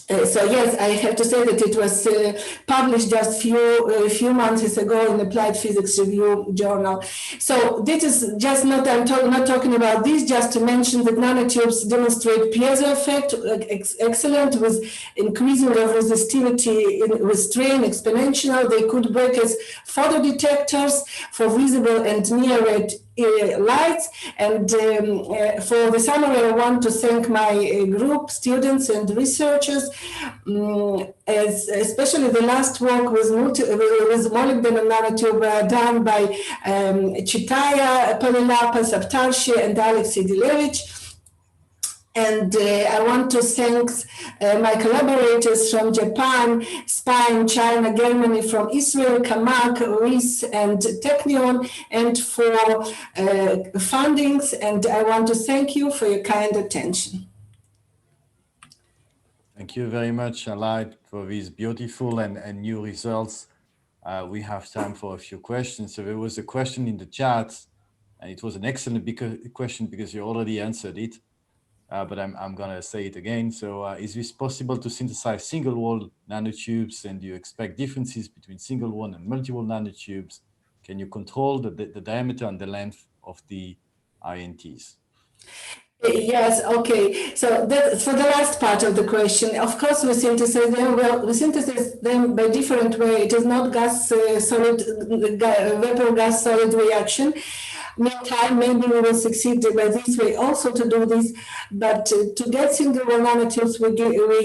So yes, I have to say that it was published just a few months ago in Applied Physics Review journal. So this is just not, I'm not talking about this, just to mention that nanotubes demonstrate piezo effect, excellent with increasing of resistivity with strain exponential. They could work as photodetectors for visible and near-red lights. And for the summary, I want to thank my group, students and researchers, especially the last work with molybdenum nanotube done by Chitaya, Polilapa, Saptarshi, and Alexey Dilevich. And I want to thank my collaborators from Japan, Spain, China, Germany, from Israel, Kamak, RIS, and Technion, and for fundings. And I want to thank you for your kind attention. Thank you very much, Allied, for these beautiful and new results. We have time for a few questions. So there was a question in the chat, and it was an excellent question because you already answered it. But I'm going to say it again. So is this possible to synthesize single-wall nanotubes, and do you expect differences between single-wall and multi-wall nanotubes? Can you control the diameter and the length of the INTs? Yes, okay. So that, for the last part of the question, of course we synthesize them. Well, we synthesize them by different way. It is not vapor gas solid reaction. Meantime, maybe we will succeed by this way also to do this. But to get single-wall nanotubes, we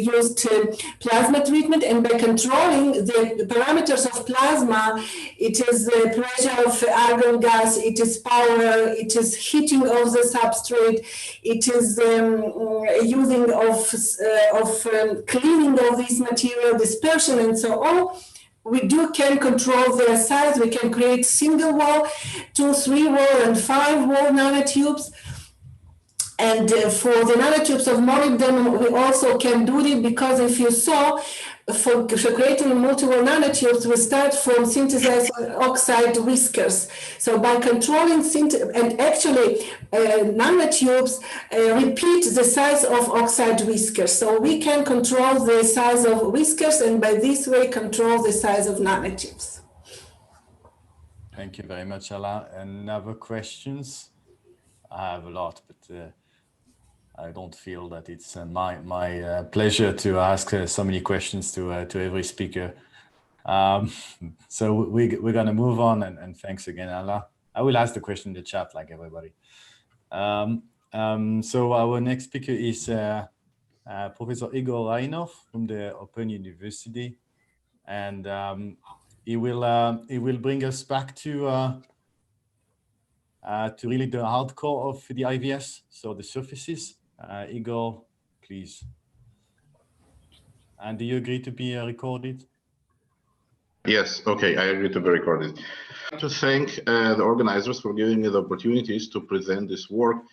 used plasma treatment, and by controlling the parameters of plasma, it is the pressure of argon gas, it is power, it is heating of the substrate, it is using of cleaning of this material, dispersion, and so on. We can control their size. We can create single wall, 2, 3 wall, and 5 wall nanotubes. And for the nanotubes of molybdenum, we also can do it, because if you saw, for creating multiple nanotubes, we start from synthesizing oxide whiskers. So by controlling, and actually nanotubes repeat the size of oxide whiskers. So we can control the size of whiskers, and by this way control the size of nanotubes. Thank you very much, Ala. And other questions? I have a lot, but I don't feel that it's my pleasure to ask so many questions to every speaker. So we're going to move on, and thanks again, Ala. I will ask the question in the chat like everybody. So our next speaker is Professor Igor Rainov from the Open University, and he will bring us back to really the hardcore of the IVS, so the surfaces. Igor, please. And do you agree to be recorded? Yes, okay, I agree to be recorded. I'd like to thank the organizers for giving me the opportunities to present this work,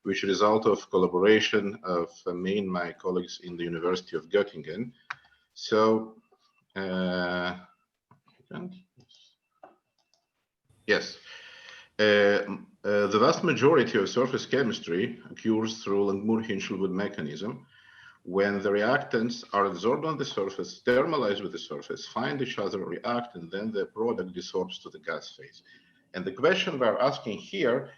which is a result of collaboration of me and my colleagues in the University of Göttingen. So, yes. The vast majority of surface chemistry occurs through Langmuir-Hinshelwood mechanism, when the reactants are adsorbed on the surface, thermalize with the surface, find each other, react, and then the product desorbs to the gas phase. And the question we're asking here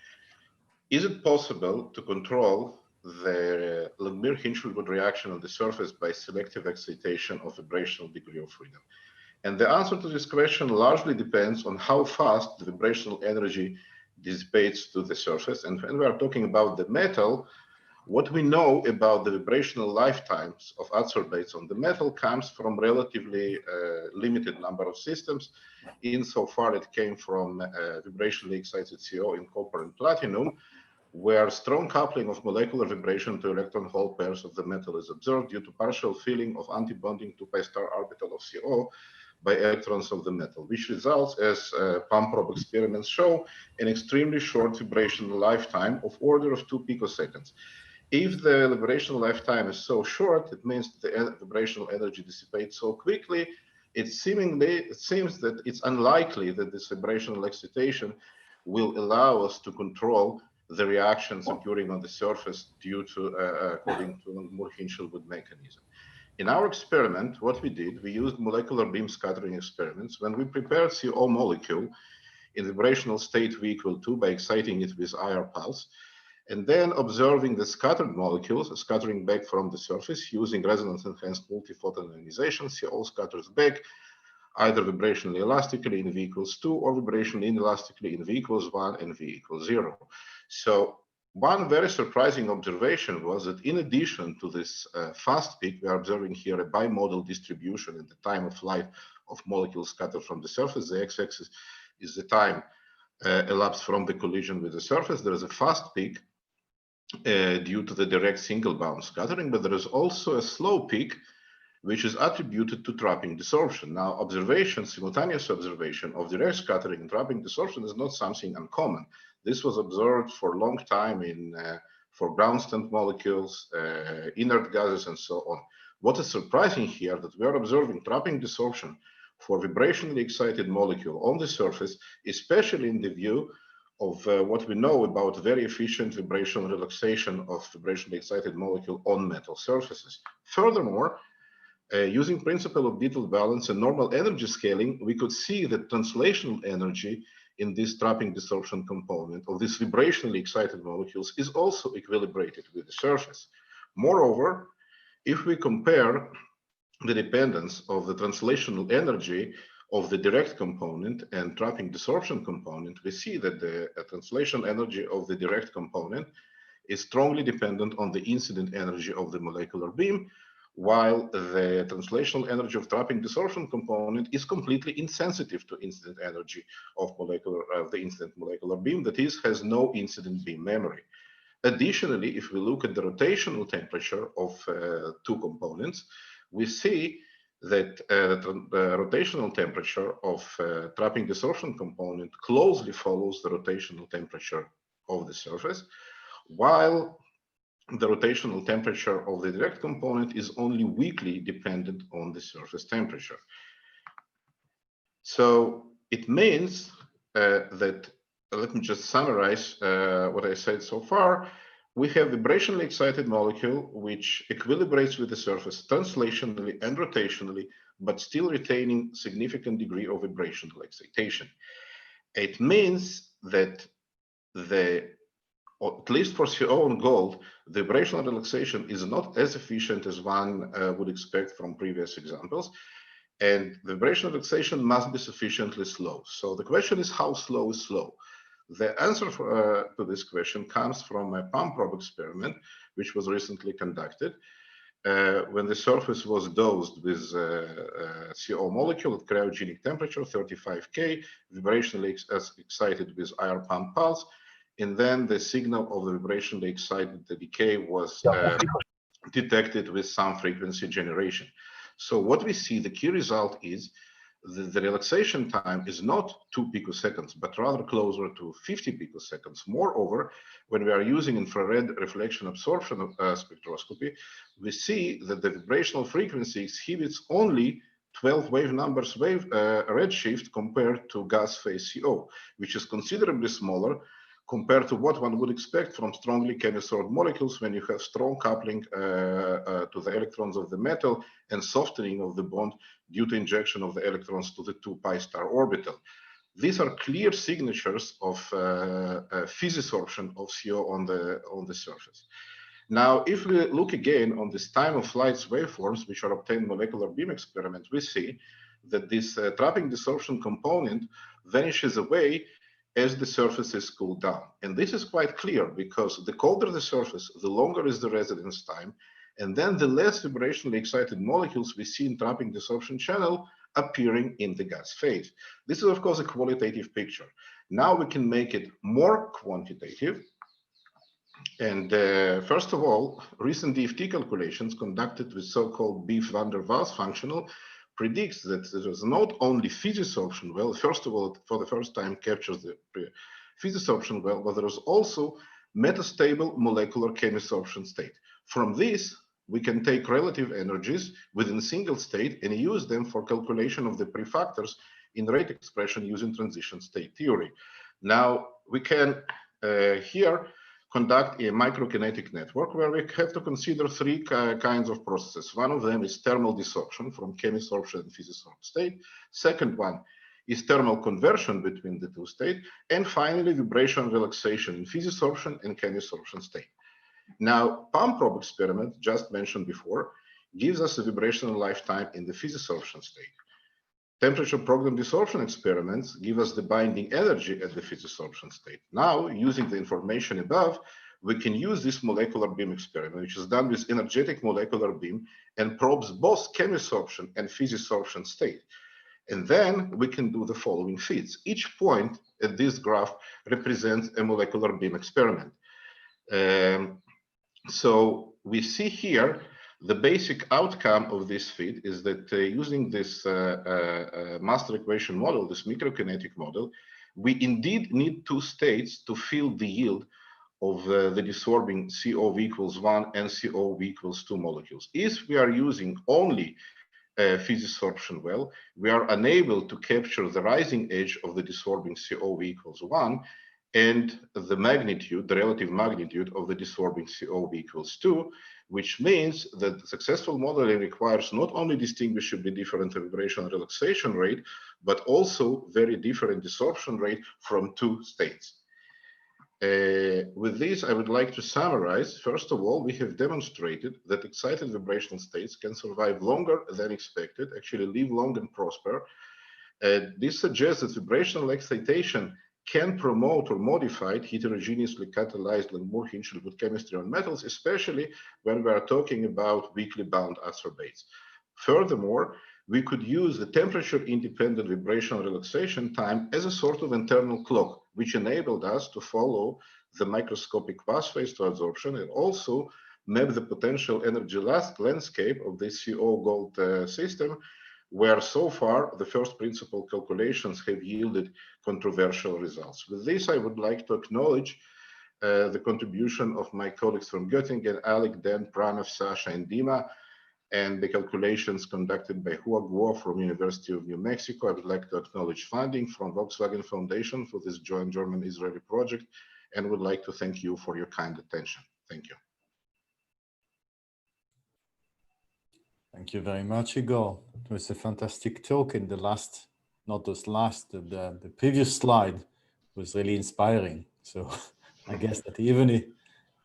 is it possible to control the Langmuir-Hinchelwood reaction on the surface by selective excitation of vibrational degree of freedom? And the answer to this question largely depends on how fast the vibrational energy dissipates to the surface. And when we are talking about the metal, what we know about the vibrational lifetimes of adsorbates on the metal comes from relatively limited number of systems. Insofar, it came from vibrationally excited CO in copper and platinum, where strong coupling of molecular vibration to electron hole pairs of the metal is observed due to partial filling of antibonding 2pi star orbital of CO by electrons of the metal, which results, as palm probe experiments show, an extremely short vibrational lifetime of order of 2 picoseconds. If the vibrational lifetime is so short, it means the vibrational energy dissipates so quickly. It seems that it's unlikely that this vibrational excitation will allow us to control the reactions occurring on the surface due to, according to Langmuir-Hinchelwood mechanism. In our experiment, what we did, we used molecular beam scattering experiments. When we prepared CO molecule in vibrational state V=2 by exciting it with IR pulse, and then observing the scattered molecules scattering back from the surface using resonance-enhanced multiphoton ionization, CO scatters back either vibrationally elastically in V=2 or vibrationally inelastically in V=1 and V=0. So one very surprising observation was that in addition to this fast peak, we are observing here a bimodal distribution in the time of flight of molecules scattered from the surface. The x-axis is the time elapsed from the collision with the surface. There is a fast peak due to the direct single bound scattering, but there is also a slow peak which is attributed to trapping desorption. Now, simultaneous observation of direct scattering and trapping desorption is not something uncommon. This was observed for a long time for ground state molecules, inert gases, and so on. What is surprising here that we are observing trapping desorption for vibrationally excited molecule on the surface, especially in the view of what we know about very efficient vibrational relaxation of vibrationally excited molecule on metal surfaces. Furthermore, using principle of detailed balance and normal energy scaling, we could see that translational energy in this trapping desorption component of these vibrationally excited molecules is also equilibrated with the surface. Moreover, if we compare the dependence of the translational energy of the direct component and trapping desorption component, we see that the translation energy of the direct component is strongly dependent on the incident energy of the molecular beam, while the translational energy of trapping desorption component is completely insensitive to incident energy of the incident molecular beam, that is, has no incident beam memory. Additionally, if we look at the rotational temperature of two components, we see that the rotational temperature of trapping desorption component closely follows the rotational temperature of the surface, while the rotational temperature of the direct component is only weakly dependent on the surface temperature. So it means that, let me just summarize what I said so far. We have vibrationally excited molecule which equilibrates with the surface translationally and rotationally, but still retaining significant degree of vibrational excitation. It means that at least for CO and gold, the vibrational relaxation is not as efficient as one would expect from previous examples, and the vibrational relaxation must be sufficiently slow. So the question is, how slow is slow? The answer to this question comes from a palm probe experiment, which was recently conducted when the surface was dosed with CO molecule at cryogenic temperature, 35 K, vibrationally excited with IR pump pulse, and then the signal of the vibrationally excited decay was detected with some frequency generation. So what we see, the key result is the relaxation time is not 2 picoseconds, but rather closer to 50 picoseconds. Moreover, when we are using infrared reflection absorption spectroscopy, we see that the vibrational frequency exhibits only 12 wave numbers redshift compared to gas phase CO, which is considerably smaller compared to what one would expect from strongly chemisorted molecules when you have strong coupling to the electrons of the metal and softening of the bond due to injection of the electrons to the 2 pi star orbital. these are clear signatures of physisorption of CO on the surface. Now, if we look again on this time of flight waveforms, which are obtained molecular beam experiments, we see that this trapping desorption component vanishes away as the surface is cooled down. And this is quite clear because the colder the surface, the longer is the residence time, and then the less vibrationally excited molecules we see in trapping desorption channel appearing in the gas phase. This is, of course, a qualitative picture. Now we can make it more quantitative. And first of all, recent DFT calculations conducted with so-called Beef van der Waals functional predicts that there is not only physisorption well, first of all, for the first time captures the physisorption well, but there is also metastable molecular chemisorption state. From this, we can take relative energies within a single state and use them for calculation of the prefactors in rate expression using transition state theory. Now, we can here conduct a microkinetic network where we have to consider three kinds of processes. One of them is thermal desorption from chemisorption and physisorption state. Second one is thermal conversion between the two states. And finally, vibration relaxation in physisorption and chemisorption state. Now, palm probe experiment, just mentioned before, gives us a vibrational lifetime in the physisorption state. Temperature program desorption experiments give us the binding energy at the physisorption state. Now, using the information above, we can use this molecular beam experiment, which is done with energetic molecular beam and probes both chemisorption and physisorption state. And then we can do the following feats. Each point at this graph represents a molecular beam experiment. So we see here the basic outcome of this feat is that using this master equation model, this microkinetic model, we indeed need two states to fill the yield of the desorbing COV equals 1 and COV equals 2 molecules. If we are using only physisorption well, we are unable to capture the rising edge of the desorbing COV equals 1 and the magnitude, the relative magnitude of the desorbing COV equals 2, which means that successful modeling requires not only distinguishably different vibration relaxation rate, but also very different desorption rate from two states. With this, I would like to summarize. First of all, we have demonstrated that excited vibrational states can survive longer than expected, actually live long and prosper. This suggests that vibrational excitation can promote or modify heterogeneously catalyzed Langmuir-Hinchelwood chemistry on metals, especially when we are talking about weakly bound adsorbates. Furthermore, we could use the temperature-independent vibrational relaxation time as a sort of internal clock, which enabled us to follow the microscopic pathways to adsorption and also map the potential energy landscape of the CO gold system, where so far the first principle calculations have yielded controversial results. With this, I would like to acknowledge the contribution of my colleagues from Göttingen, Alec, Dan, Pranav, Sasha, and Dima, and the calculations conducted by Hua Guo from University of New Mexico. I would like to acknowledge funding from Volkswagen Foundation for this joint German-Israeli project, and would like to thank you for your kind attention. Thank you. Thank you very much, Igor. It was a fantastic talk, and the last, not this last, the previous slide was really inspiring. So I guess that even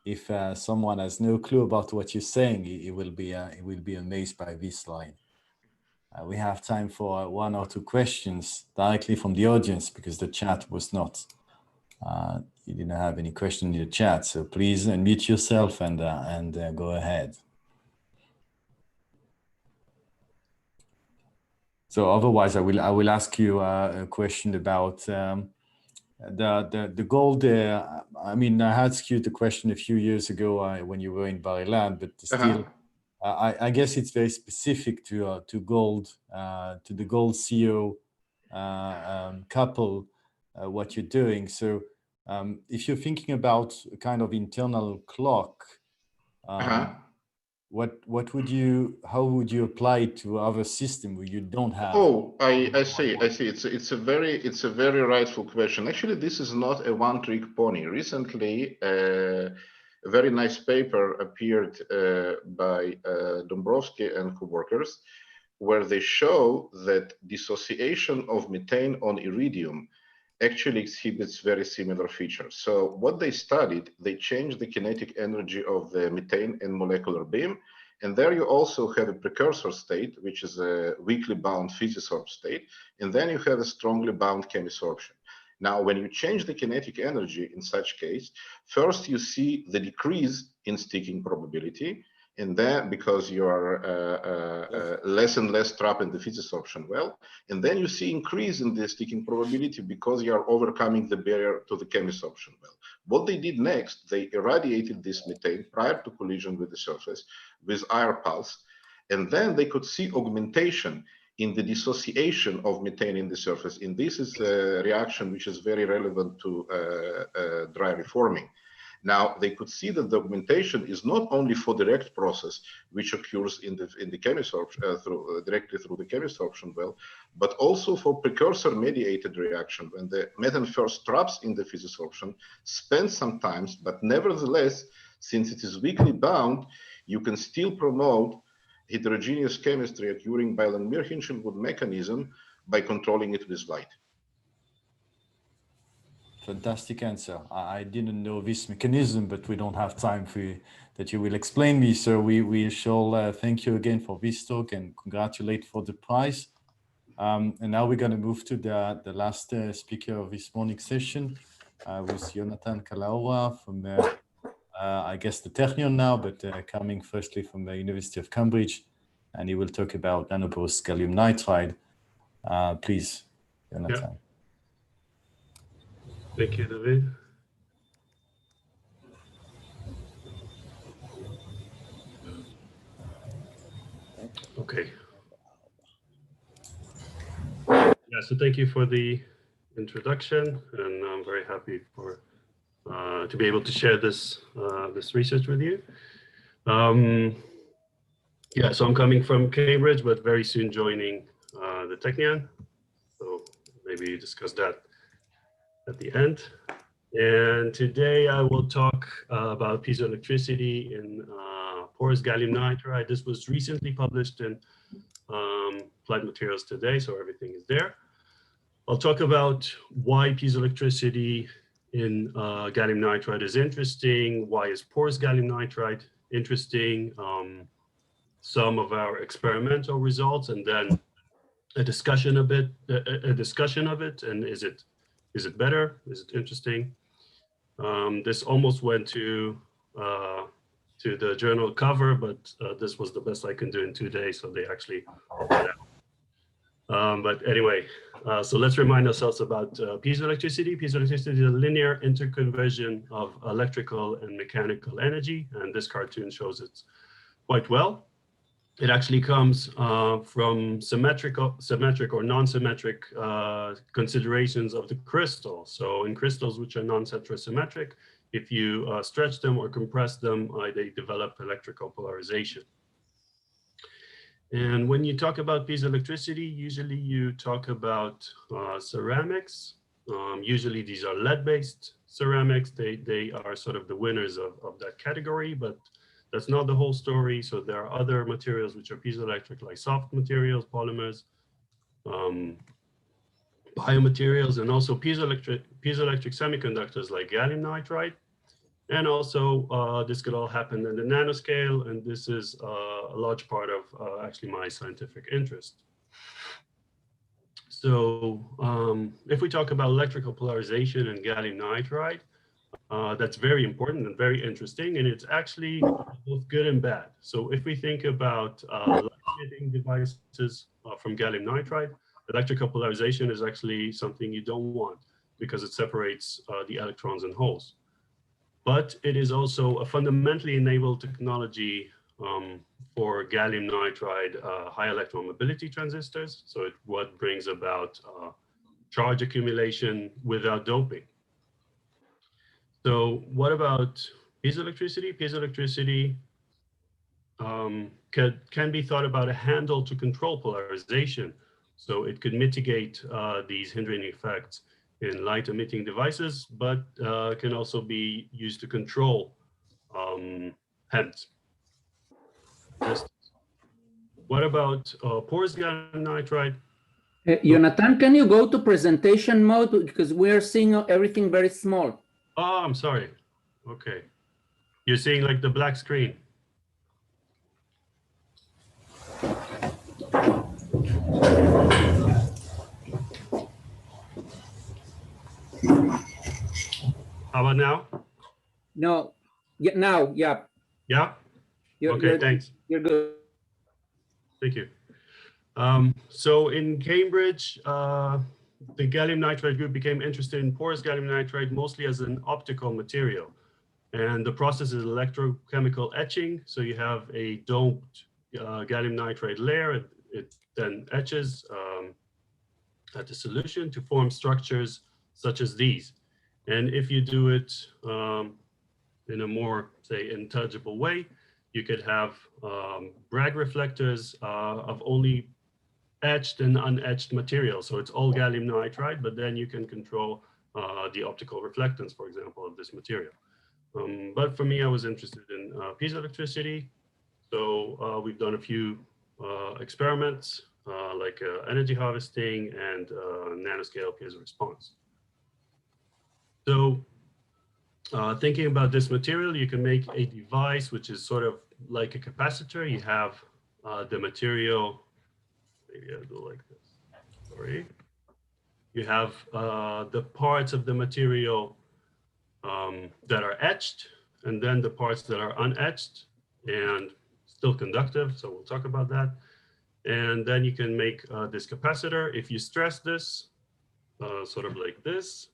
if someone has no clue about what you're saying, he will be amazed by this slide. We have time for one or two questions directly from the audience because the chat was not. You didn't have any question in the chat, so please unmute yourself and go ahead. So otherwise, I will ask you a question about the gold. I mean, I asked you the question a few years ago when you were in Bar-Ilan, but still, I guess it's very specific to gold, to the gold CO couple, what you're doing. So if you're thinking about a kind of internal clock, what would you, how would you apply it to other system where you don't have? Oh, I see. It's a very rightful question. Actually, this is not a one-trick pony. Recently, a very nice paper appeared by Dombrowski and co-workers, where they show that dissociation of methane on iridium actually exhibits very similar features. So what they studied, they changed the kinetic energy of the methane in molecular beam. And there you also have a precursor state, which is a weakly bound physisorb state. And then you have a strongly bound chemisorption. Now, when you change the kinetic energy in such case, first you see the decrease in sticking probability. And then because you are less and less trapped in the physisorption well, and then you see increase in the sticking probability because you are overcoming the barrier to the chemisorption well. What they did next, they irradiated this methane prior to collision with the surface with IR pulse, and then they could see augmentation in the dissociation of methane in the surface. And this is a reaction which is very relevant to dry reforming. Now, they could see that the augmentation is not only for direct process, which occurs in the chemisorption, directly through the chemisorption well, but also for precursor mediated reaction when the methane first traps in the physisorption, spends some time, but nevertheless, since it is weakly bound, you can still promote heterogeneous chemistry occurring by Langmuir-Hinchinwood mechanism by controlling it with light. Fantastic answer. I didn't know this mechanism, but we don't have time for you, that you will explain me. So we shall thank you again for this talk and congratulate for the prize. And now we're going to move to the last speaker of this morning session with Jonathan Kalaura from, I guess, the Technion now, but coming firstly from the University of Cambridge. And he will talk about nanoporous gallium nitride. Please, Jonathan. Yeah. Thank you, David. Okay. Yeah, so thank you for the introduction, and I'm very happy for to be able to share this this research with you. Yeah, so I'm coming from Cambridge, but very soon joining the Technion. So maybe discuss that at the end. And today I will talk about piezoelectricity in porous gallium nitride. This was recently published in Applied Materials today, so everything is there. I'll talk about why piezoelectricity in gallium nitride is interesting, why is porous gallium nitride interesting, some of our experimental results, and then a discussion of it, and is it better? Is it interesting? This almost went to the journal cover, but this was the best I can do in 2 days, so they actually pulled it out. But anyway, so let's remind ourselves about piezoelectricity. Piezoelectricity is a linear interconversion of electrical and mechanical energy, and this cartoon shows it quite well. It actually comes from symmetric or non-symmetric considerations of the crystal. So in crystals which are non-heterosymmetric, if you stretch them or compress them, they develop electrical polarization. And when you talk about piezoelectricity, usually you talk about ceramics. Usually these are lead-based ceramics. They are sort of the winners of that category, but that's not the whole story. So there are other materials which are piezoelectric, like soft materials, polymers, biomaterials, and also piezoelectric semiconductors like gallium nitride. And also this could all happen in the nanoscale, and this is a large part of actually my scientific interest. So if we talk about electrical polarization in gallium nitride, that's very important and very interesting, and it's actually both good and bad. So if we think about light-emitting devices from gallium nitride, electrical polarization is actually something you don't want because it separates the electrons and holes. But it is also a fundamentally enabled technology for gallium nitride high electron mobility transistors. So it what brings about charge accumulation without doping. So what about piezoelectricity? Piezoelectricity can be thought about a handle to control polarization. So it could mitigate these hindering effects in light emitting devices, but can also be used to control heads. What about porous gallium nitride? Jonathan, can you go to presentation mode because we're seeing everything very small. Oh, I'm sorry. Okay. You're seeing like the black screen. How about now? No, yeah, now, yeah. Yeah? You're, Okay, thanks. You're good. Thank you. So in Cambridge, the gallium nitride group became interested in porous gallium nitride mostly as an optical material. And the process is electrochemical etching. So you have a doped gallium nitride layer. It then etches at the solution to form structures such as these. And if you do it in a more, say, intelligible way, you could have Bragg reflectors of only etched and unetched material. So it's all gallium nitride, but then you can control the optical reflectance, for example, of this material. But for me, I was interested in piezoelectricity. So we've done a few experiments like energy harvesting and nanoscale piezo response. So thinking about this material, you can make a device which is sort of like a capacitor. You have the material, maybe I'll go like this, sorry. You have the parts of the material that are etched, and then the parts that are unetched and still conductive, so we'll talk about that. And then you can make this capacitor. If you stress this, sort of like this.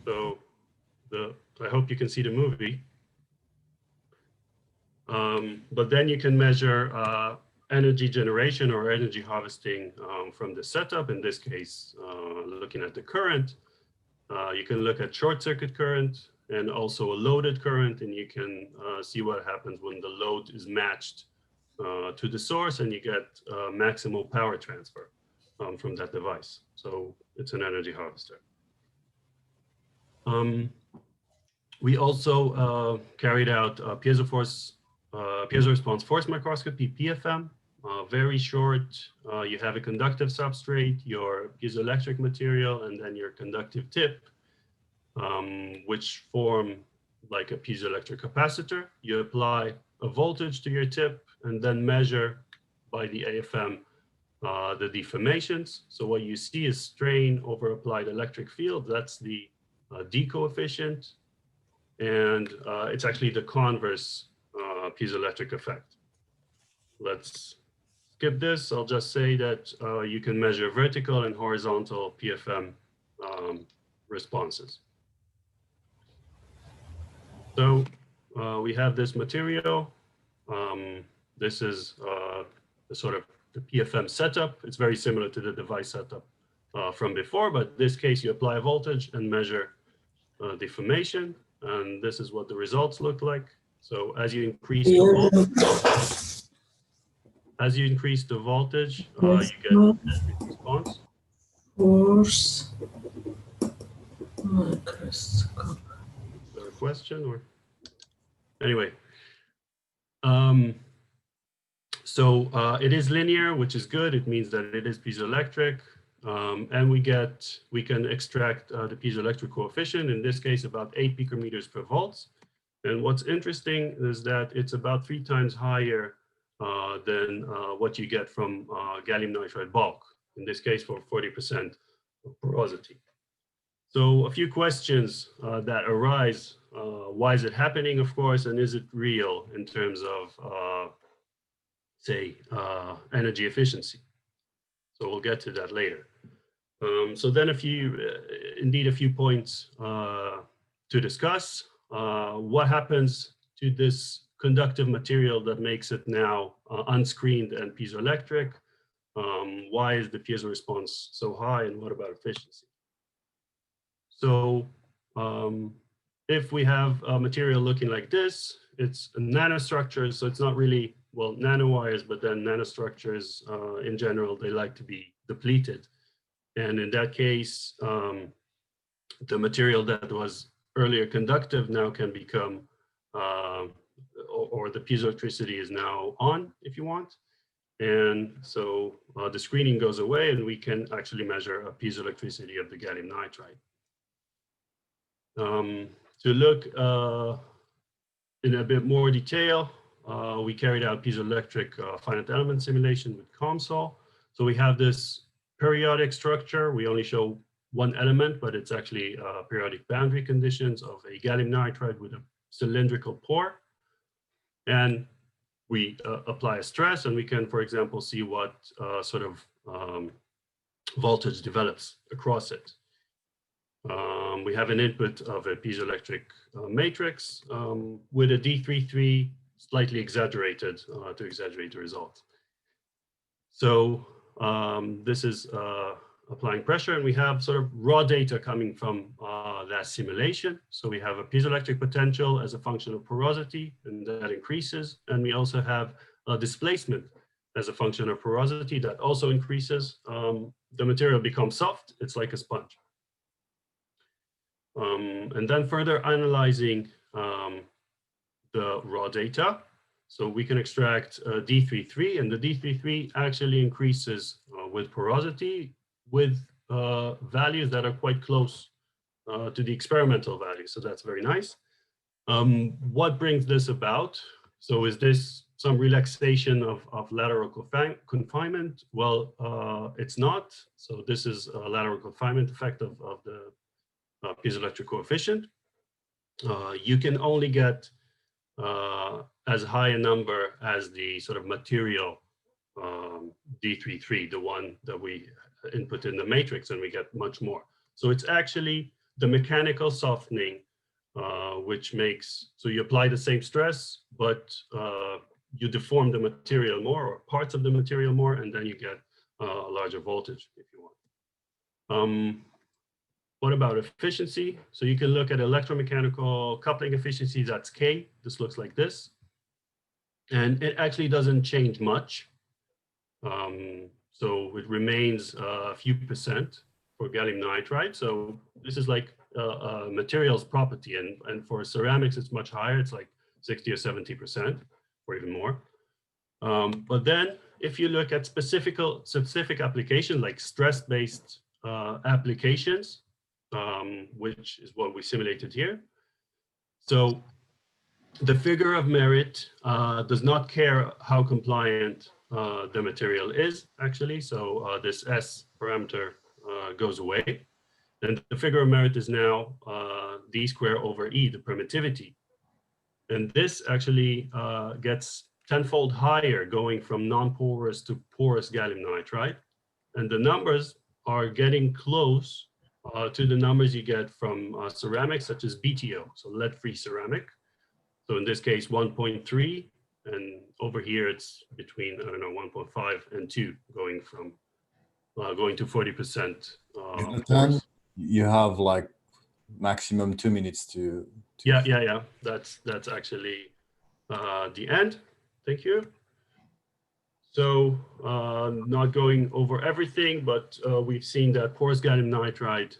So I hope you can see the movie. But then you can measure energy generation or energy harvesting from the setup. In this case, looking at the current, you can look at short circuit current and also a loaded current, and you can see what happens when the load is matched to the source, and you get maximal power transfer from that device. So it's an energy harvester. We also carried out piezo response force microscopy, PFM, very short. You have a conductive substrate, your piezoelectric material, and then your conductive tip, which form like a piezoelectric capacitor. You apply a voltage to your tip and then measure by the AFM the deformations. So what you see is strain over applied electric field. That's the D coefficient. And it's actually the converse piezoelectric effect. Let's skip this. I'll just say that you can measure vertical and horizontal PFM responses. So we have this material. This is the sort of the PFM setup. It's very similar to the device setup from before, but in this case you apply a voltage and measure deformation, and this is what the results look like. So as you increase the voltage, you get response. Force microscope. Is there a question or? Anyway, so it is linear, which is good. It means that it is piezoelectric, and we can extract the piezoelectric coefficient. In this case, about 8 picometers per volt. And what's interesting is that it's about 3 times higher than what you get from gallium nitride bulk, in this case for 40% porosity. So a few questions that arise. Why is it happening, of course, and is it real in terms of, say, energy efficiency? So we'll get to that later. So then indeed a few points to discuss. What happens to this conductive material that makes it now unscreened and piezoelectric? Why is the piezo response so high, and what about efficiency? So if we have a material looking like this, it's a nanostructure, so it's not really, well, nanowires, but then nanostructures in general, they like to be depleted. And in that case, the material that was earlier conductive now can become, or the piezoelectricity is now on, if you want. And so the screening goes away and we can actually measure a piezoelectricity of the gallium nitride. To look in a bit more detail, we carried out piezoelectric finite element simulation with COMSOL. So we have this periodic structure. We only show one element, but it's actually periodic boundary conditions of a gallium nitride with a cylindrical pore. And we apply a stress and we can, for example, see what sort of voltage develops across it. We have an input of a piezoelectric matrix with a D33 slightly exaggerated to exaggerate the result. So this is applying pressure, and we have sort of raw data coming from that simulation. So we have a piezoelectric potential as a function of porosity, and that increases. And we also have a displacement as a function of porosity that also increases. The material becomes soft. It's like a sponge. And then further analyzing the raw data. So we can extract D33, and the D33 actually increases with porosity with values that are quite close to the experimental value. So that's very nice. What brings this about? So is this some relaxation of lateral confinement? Well, it's not. So this is a lateral confinement effect of the piezoelectric coefficient. You can only get as high a number as the sort of material D33, the one that we input in the matrix, and we get much more. So it's actually the mechanical softening which makes, so you apply the same stress, but you deform the material more, or parts of the material more, and then you get a larger voltage if you want. What about efficiency? So you can look at electromechanical coupling efficiency, that's K. This looks like this. And it actually doesn't change much. So it remains a few percent for gallium nitride. So this is like a materials property. And for ceramics, it's much higher. It's like 60 or 70% or even more. But then if you look at specific applications like stress-based applications, which is what we simulated here. So the figure of merit does not care how compliant the material is, actually. So this S parameter goes away. And the figure of merit is now D squared over E, the permittivity. And this actually gets tenfold higher going from non-porous to porous gallium nitride. And the numbers are getting close to the numbers you get from ceramics such as BTO, so lead-free ceramic. So in this case, 1.3, and over here it's between, I don't know, 1.5 and 2, going from going to 40%. You have like maximum 2 minutes to Yeah. That's actually the end. Thank you. So not going over everything, but we've seen that porous gallium nitride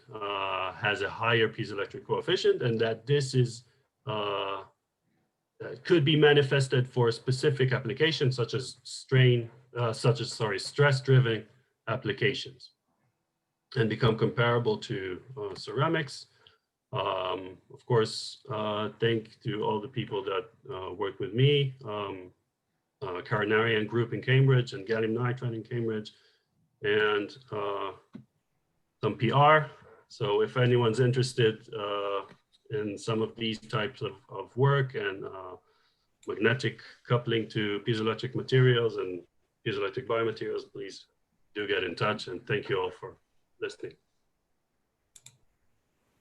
has a higher piezoelectric coefficient, and that this is could be manifested for specific applications such as stress-driven applications, and become comparable to ceramics. Of course, thank to all the people that work with me. Karanarian group in Cambridge and gallium nitride in Cambridge, and some PR. So if anyone's interested in some of these types of work and magnetic coupling to piezoelectric materials and piezoelectric biomaterials, please do get in touch, and thank you all for listening.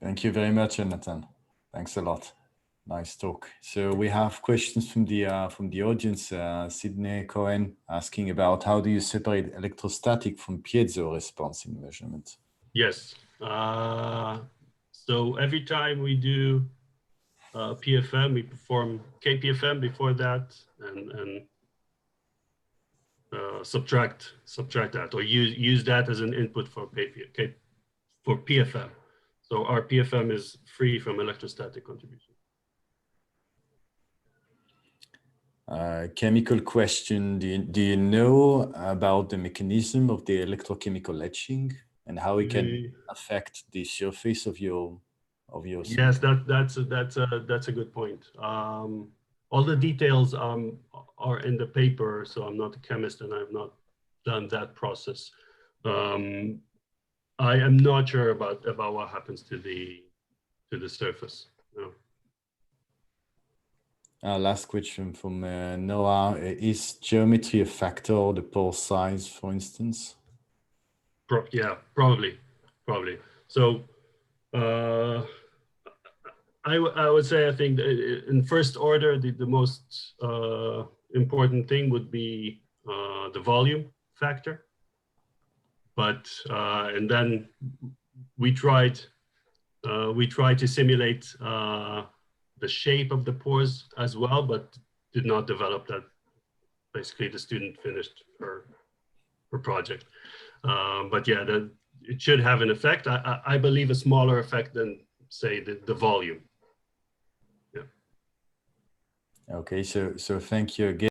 Thank you very much, Jonathan. Thanks a lot. Nice talk. So we have questions from the audience. Sydney Cohen asking about how do you separate electrostatic from piezo response in measurement? Yes. So every time we do PFM, we perform KPFM before that, and subtract that, or use that as an input for PFM. So our PFM is free from electrostatic contribution. Chemical question. Do you know about the mechanism of the electrochemical etching and how it can affect the surface of your Yes, that's a good point. All the details are in the paper, so I'm not a chemist and I've not done that process. I am not sure about what happens to the surface. No. Last question from Noah. Is geometry a factor, or the pore size, for instance? Yeah, probably. So I would say, I think in first order, the most important thing would be the volume factor. But and then we tried to simulate the shape of the pores as well, but did not develop that. Basically, the student finished her project. But yeah, it should have an effect. I believe a smaller effect than, say, the volume. Yeah. Okay, so thank you again.